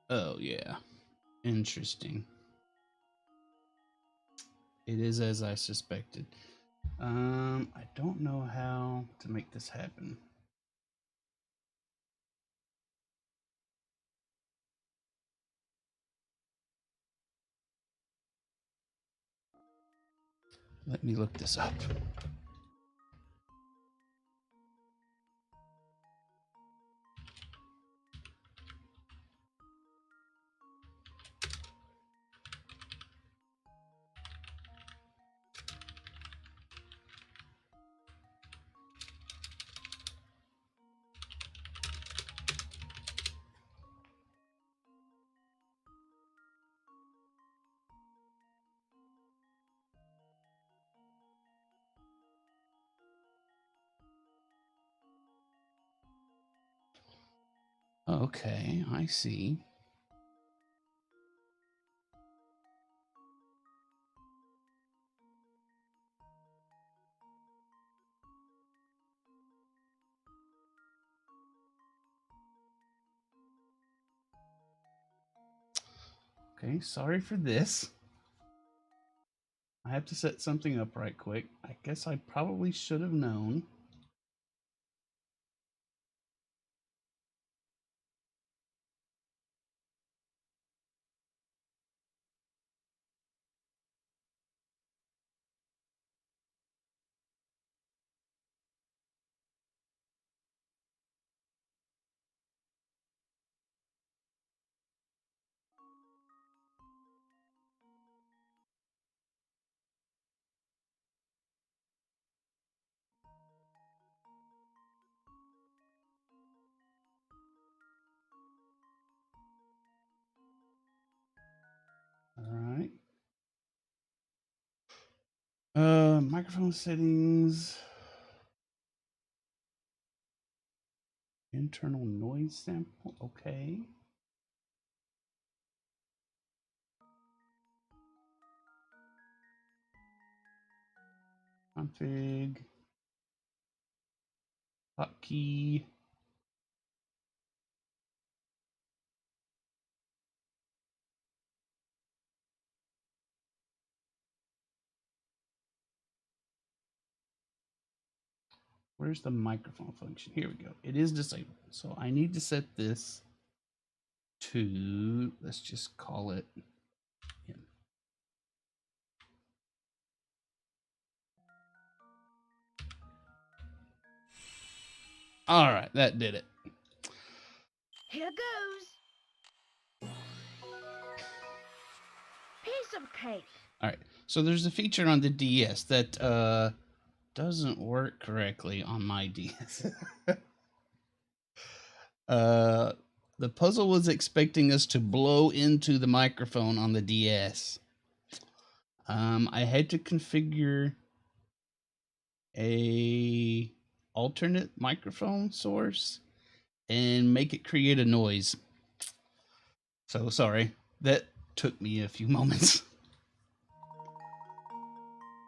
Speaker 1: Oh, yeah. Interesting. It is as I suspected. I don't know how to make this happen. Let me look this up. Okay, I see. Okay, sorry for this. I have to set something up right quick. I guess I probably should have known. Microphone settings. Internal noise sample. Okay. Config. Hotkey. Where's the microphone function? Here we go. It is disabled. So I need to set this to, let's just call it in. All right, that did it.
Speaker 6: Here goes. Piece of cake.
Speaker 1: All right. So there's a feature on the DS that doesn't work correctly on my DS. The puzzle was expecting us to blow into the microphone on the DS. I had to configure a alternate microphone source and make it create a noise. So sorry, that took me a few moments.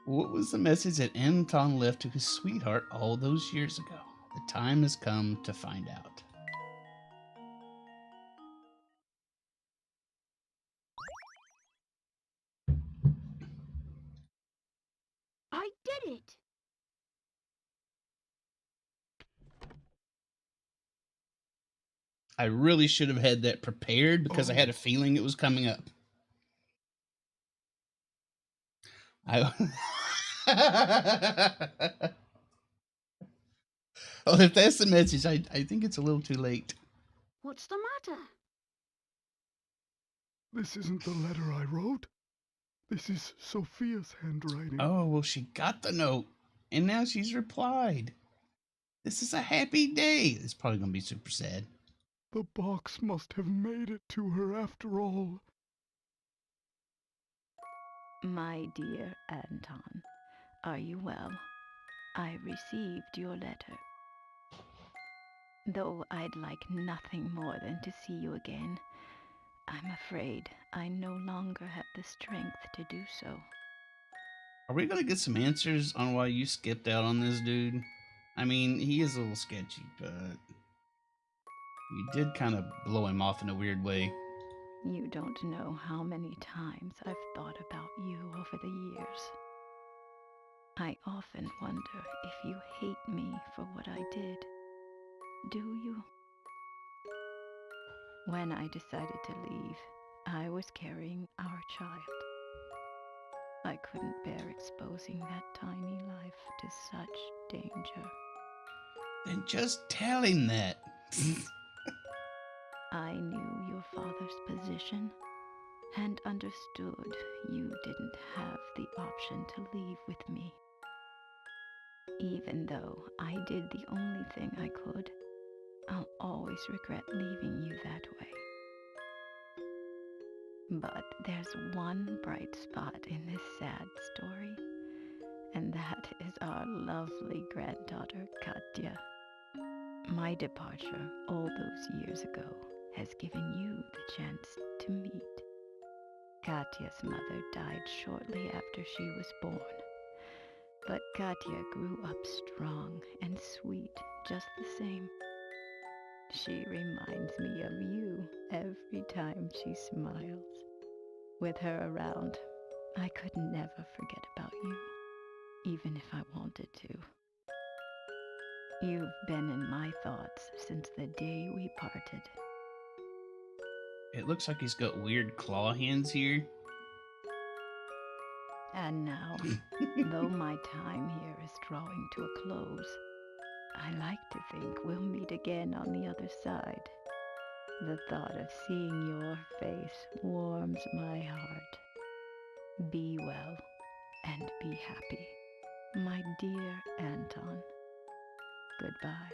Speaker 1: What was the message that Anton left to his sweetheart all those years ago? The time has come to find out.
Speaker 6: I did it.
Speaker 1: I really should have had that prepared because I had a feeling it was coming up. Well, if that's the message, I think it's a little too late.
Speaker 6: What's the matter?
Speaker 7: This isn't the letter I wrote. This is Sophia's handwriting.
Speaker 1: Oh, well, she got the note, and now she's replied. This is a happy day. It's probably going to be super sad.
Speaker 7: The box must have made it to her after all.
Speaker 4: My dear Anton, are you well? I received your letter. Though I'd like nothing more than to see you again, I'm afraid I no longer have the strength to do so.
Speaker 1: Are we going to get some answers on why you skipped out on this dude? I mean, he is a little sketchy, but you did kind of blow him off in a weird way.
Speaker 4: You don't know how many times I've thought about you over the years. I often wonder if you hate me for what I did. Do you? When I decided to leave, I was carrying our child. I couldn't bear exposing that tiny life to such danger.
Speaker 1: Then just tell him that.
Speaker 4: I knew your father's position and understood you didn't have the option to leave with me. Even though I did the only thing I could, I'll always regret leaving you that way. But there's one bright spot in this sad story, and that is our lovely granddaughter, Katya. My departure all those years ago has given you the chance to meet. Katya's mother died shortly after she was born, but Katya grew up strong and sweet just the same. She reminds me of you every time she smiles. With her around, I could never forget about you, even if I wanted to. You've been in my thoughts since the day we parted.
Speaker 1: It looks like he's got weird claw hands here.
Speaker 4: And now, though my time here is drawing to a close, I like to think we'll meet again on the other side. The thought of seeing your face warms my heart. Be well and be happy, my dear Anton. Goodbye.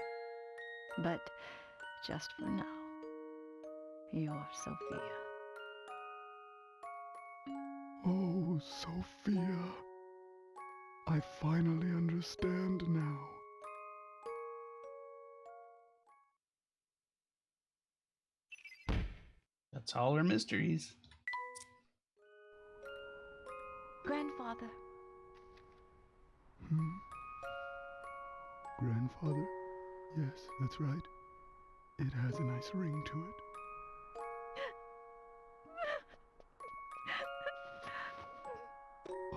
Speaker 4: But just for now, your Sophia.
Speaker 7: Oh, Sophia. I finally understand now.
Speaker 1: That's all our mysteries.
Speaker 4: Grandfather,
Speaker 7: Grandfather? Yes, that's right. It has a nice ring to it.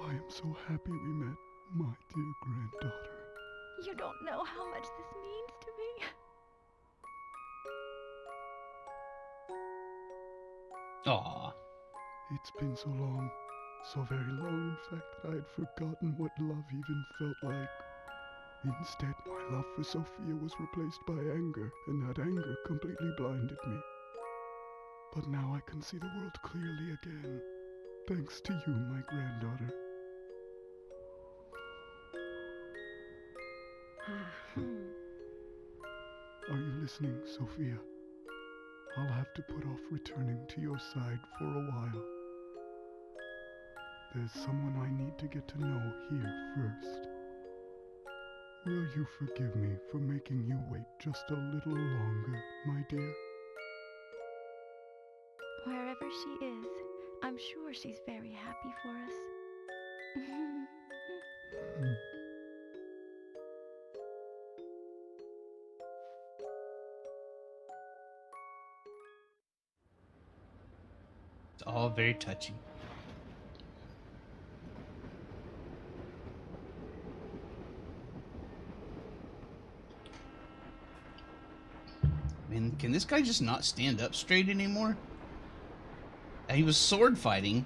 Speaker 7: I am so happy we met, my dear granddaughter.
Speaker 4: you don't know how much this means to me.
Speaker 1: Aw.
Speaker 7: It's been so long, so very long, in fact, that I had forgotten what love even felt like. Instead, my love for Sophia was replaced by anger, and that anger completely blinded me. But now I can see the world clearly again, thanks to you, my granddaughter. Are you listening, Sophia? I'll have to put off returning to your side for a while. There's someone I need to get to know here first. Will you forgive me for making you wait just a little longer, my dear?
Speaker 4: Wherever she is, I'm sure she's very happy for us.
Speaker 1: It's all very touching. Man, can this guy just not stand up straight anymore? He was sword fighting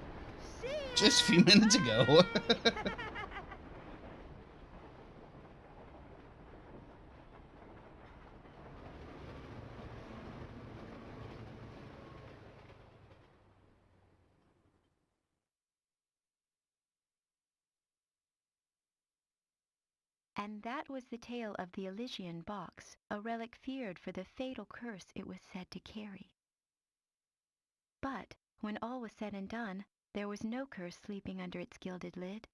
Speaker 1: just a few minutes ago.
Speaker 4: And that was the tale of the Elysian box, a relic feared for the fatal curse it was said to carry. But when all was said and done, there was no curse sleeping under its gilded lid.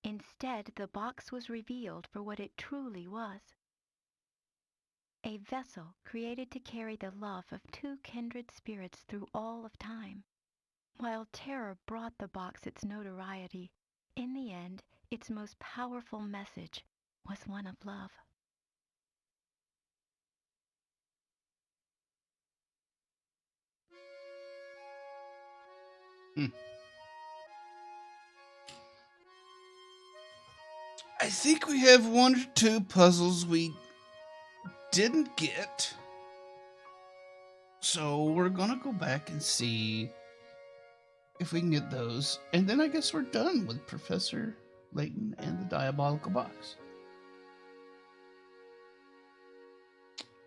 Speaker 4: Instead, the box was revealed for what it truly was. A vessel created to carry the love of two kindred spirits through all of time. While terror brought the box its notoriety, in the end, its most powerful message was one of love.
Speaker 1: I think we have one or two puzzles we didn't get. So we're gonna go back and see if we can get those. And then I guess we're done with Professor Layton and the Diabolical Box.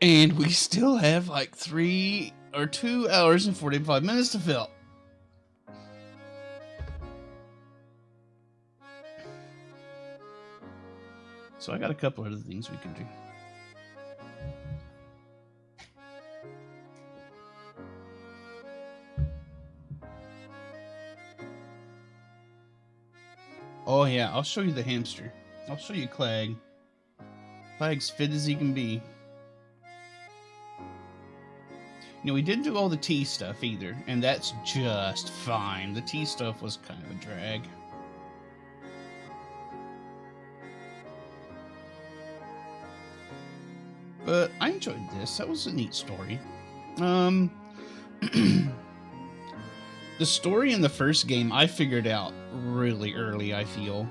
Speaker 1: And we still have like 3 or 2 hours and 45 minutes to fill. So I got a couple other things we can do. Oh yeah, I'll show you the hamster. I'll show you Clag. Clag's fit as he can be. You know, we didn't do all the tea stuff either, and that's just fine. The tea stuff was kind of a drag. But I enjoyed this. That was a neat story. The story in the first game I figured out really early, I feel.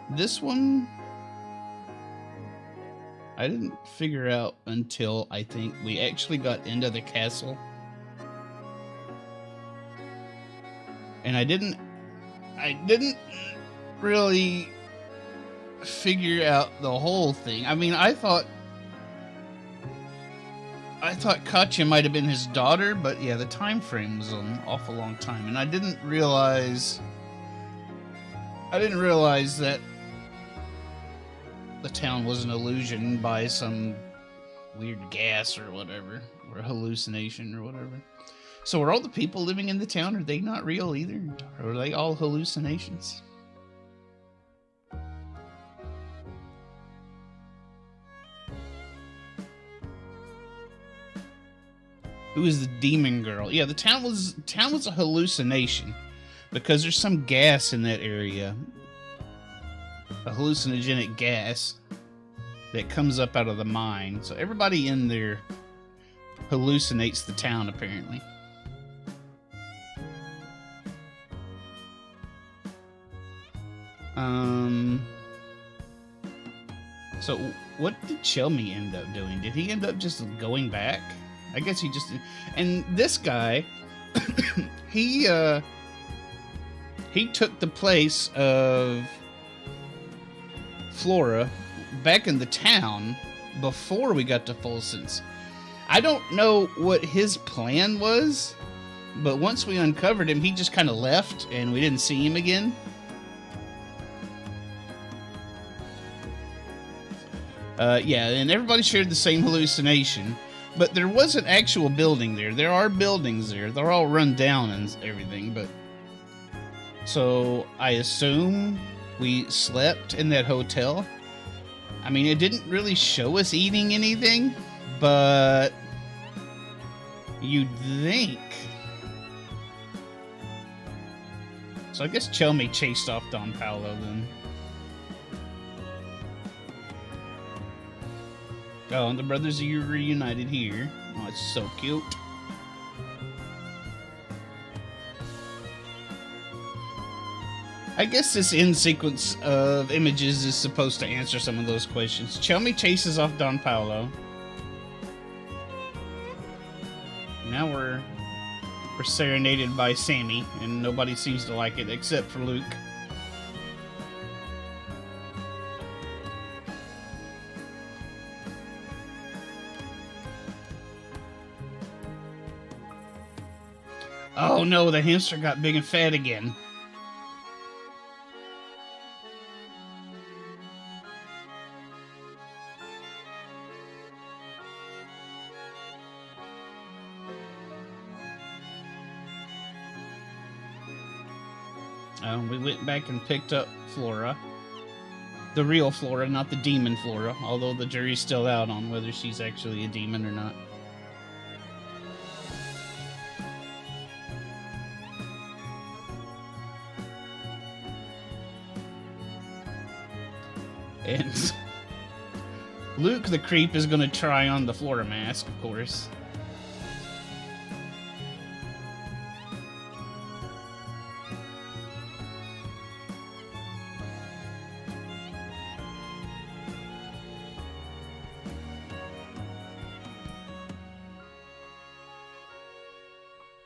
Speaker 1: This one I didn't figure out until I think we actually got into the castle. And I didn't really figure out the whole thing. I mean, I thought Katya might have been his daughter, but yeah, the time frame was an awful long time, and I didn't realize that the town was an illusion by some weird gas or whatever, or hallucination or whatever. So are all the people living in the town, are they not real either? Or are they all hallucinations? Who is the demon girl? Yeah, the town was a hallucination because there's some gas in that area. A hallucinogenic gas that comes up out of the mine. So everybody in there hallucinates the town, apparently. So what did Chelmy end up doing? Did he end up just going back? I guess he just... And this guy, he took the place of Flora back in the town before we got to Full Sense. I don't know what his plan was, but once we uncovered him, he just kind of left and we didn't see him again. Yeah, and everybody shared the same hallucination, but there was an actual building there. There are buildings there. They're all run down and everything, but... So, I assume we slept in that hotel. I mean, it didn't really show us eating anything, but... You'd think. So I guess Chelmy chased off Don Paolo then. Oh, and the brothers are reunited here. Oh, it's so cute. I guess this end sequence of images is supposed to answer some of those questions. Chelmy chases off Don Paolo. Now we're serenaded by Sammy, and nobody seems to like it except for Luke. Oh no, the hamster got big and fat again. We went back and picked up Flora. The real Flora, not the demon Flora, although the jury's still out on whether she's actually a demon or not. And Luke the creep is going to try on the Flora mask, of course.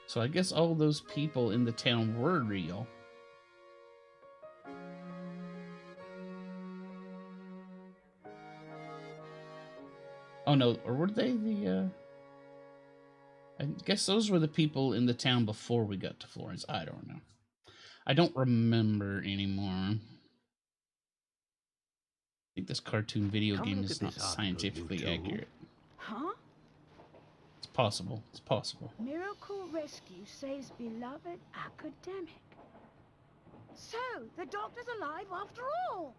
Speaker 1: So I guess all those people in the town were real. Oh no, or were they the, I guess those were the people in the town before we got to Florence. I don't know. I don't remember anymore. I think this cartoon video game is not scientifically accurate.
Speaker 6: Huh?
Speaker 1: It's possible. It's possible.
Speaker 6: Miracle Rescue saves beloved academic. So, the doctor's alive after all.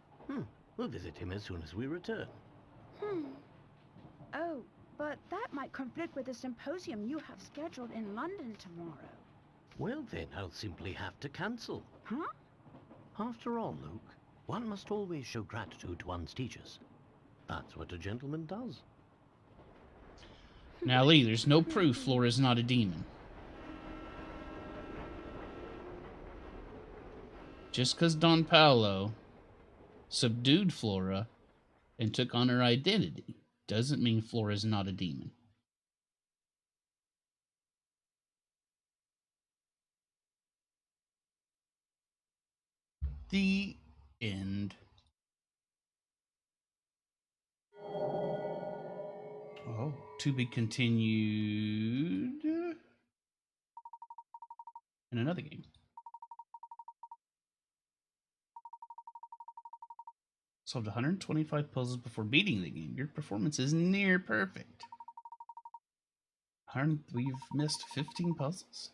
Speaker 3: We'll visit him as soon as we return.
Speaker 6: Oh, but that might conflict with the symposium you have scheduled in London tomorrow.
Speaker 3: Well then, I'll simply have to cancel.
Speaker 6: Huh?
Speaker 3: After all, Luke, one must always show gratitude to one's teachers. That's what a gentleman does.
Speaker 1: Now, Lee, there's no proof Flora's not a demon. Just because Don Paolo subdued Flora and took on her identity doesn't mean Flora's not a demon. The end. Oh, to be continued in another game. Solved 125 puzzles before beating the game. Your performance is near perfect. We've missed 15 puzzles.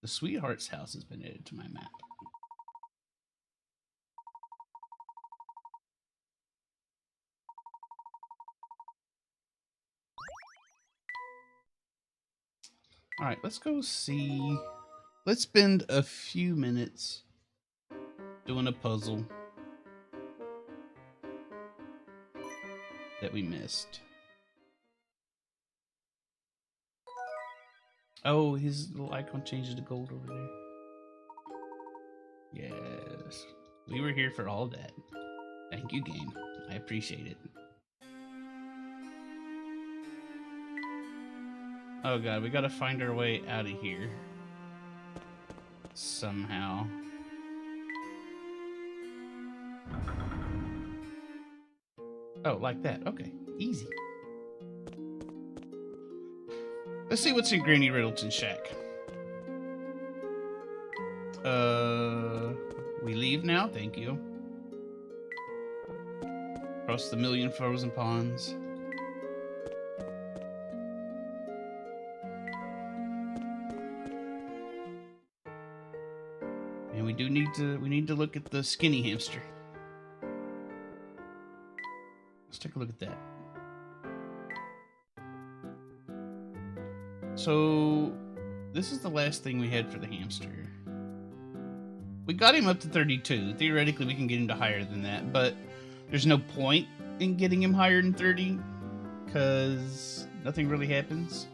Speaker 1: The Sweetheart's house has been added to my map. All right, let's go see. Let's spend a few minutes doing a puzzle that we missed. Oh, his little icon changes to gold over there. Yes. We were here for all that. Thank you, game. I appreciate it. Oh god, we gotta find our way out of here. Somehow. Oh, like that. Okay. Easy. Let's see what's in Granny Riddleton's shack. We leave now? Thank you. Across the million frozen ponds. And we need to look at the skinny hamster. Let's take a look at that. So, this is the last thing we had for the hamster. We got him up to 32. Theoretically, we can get him to higher than that, but there's no point in getting him higher than 30 because nothing really happens.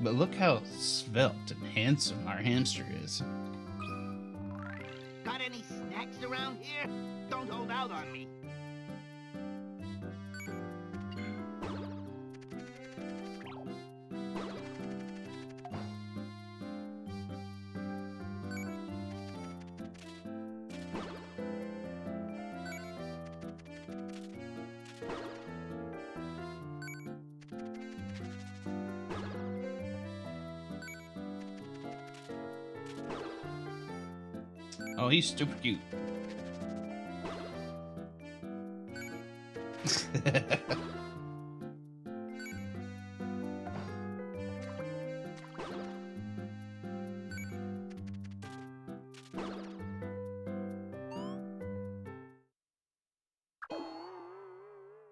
Speaker 1: But look how svelte and handsome our hamster is.
Speaker 2: Got any snacks around here? Don't hold out on me.
Speaker 1: Oh, he's super cute.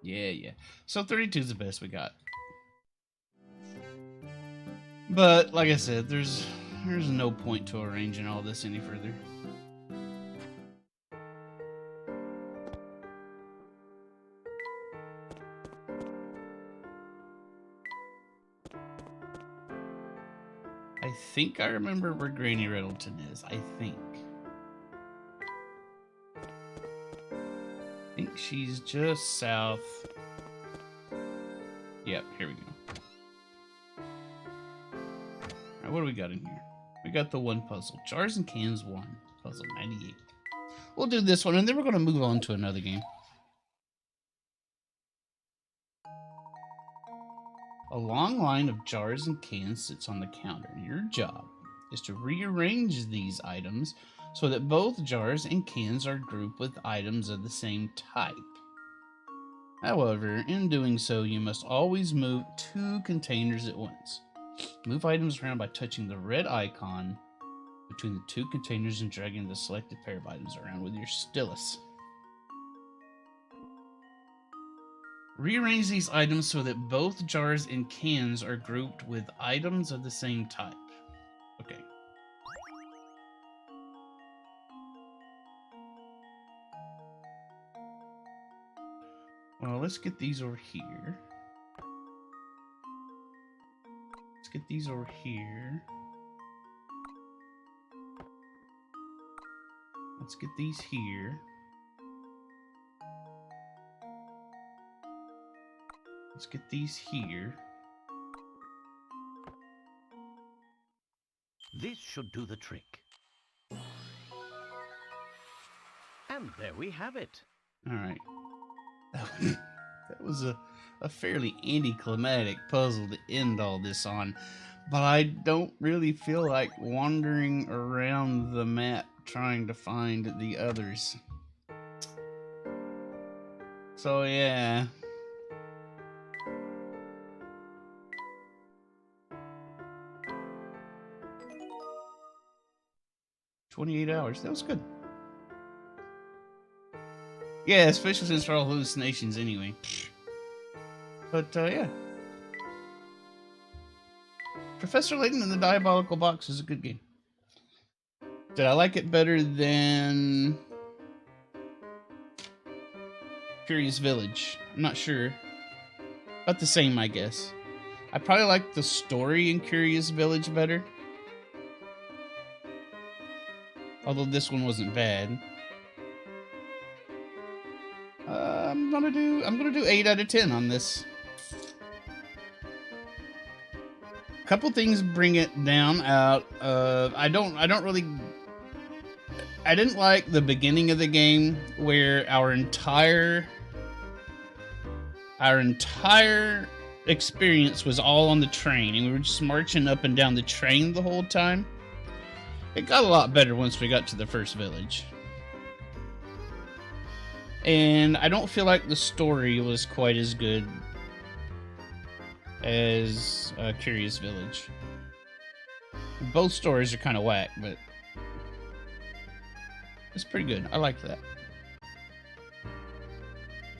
Speaker 1: Yeah. So 32 is the best we got. But like I said, there's no point to arranging all this any further. I think I remember where Granny Riddleton is. I think she's just south. Yep, here we go. Alright, what do we got in here? We got the one puzzle. Jars and Cans 1. Puzzle 98. We'll do this one, and then we're going to move on to another game. A long line of jars and cans sits on the counter. Your job is to rearrange these items so that both jars and cans are grouped with items of the same type. However, in doing so, you must always move 2 containers at once. Move items around by touching the red icon between the 2 containers and dragging the selected pair of items around with your stylus. Rearrange these items so that both jars and cans are grouped with items of the same type. Okay. Well, let's get these over here. Let's get these over here. Let's get these here. Let's get these here.
Speaker 3: This should do the trick. And there we have it.
Speaker 1: All right. That was a fairly anticlimactic puzzle to end all this on. But I don't really feel like wandering around the map trying to find the others. So yeah. $28. That was good. Yeah, especially since they're all hallucinations anyway. But yeah. Professor Layton and the Diabolical Box is a good game. Did I like it better than Curious Village? I'm not sure. About the same, I guess. I probably like the story in Curious Village better. Although this one wasn't bad. I'm gonna do 8 out of 10 on this. A couple things bring it down out. I didn't like the beginning of the game where our entire experience was all on the train and we were just marching up and down the train the whole time. It got a lot better once we got to the first village. And I don't feel like the story was quite as good as Curious Village. Both stories are kind of whack, but it's pretty good. I like that.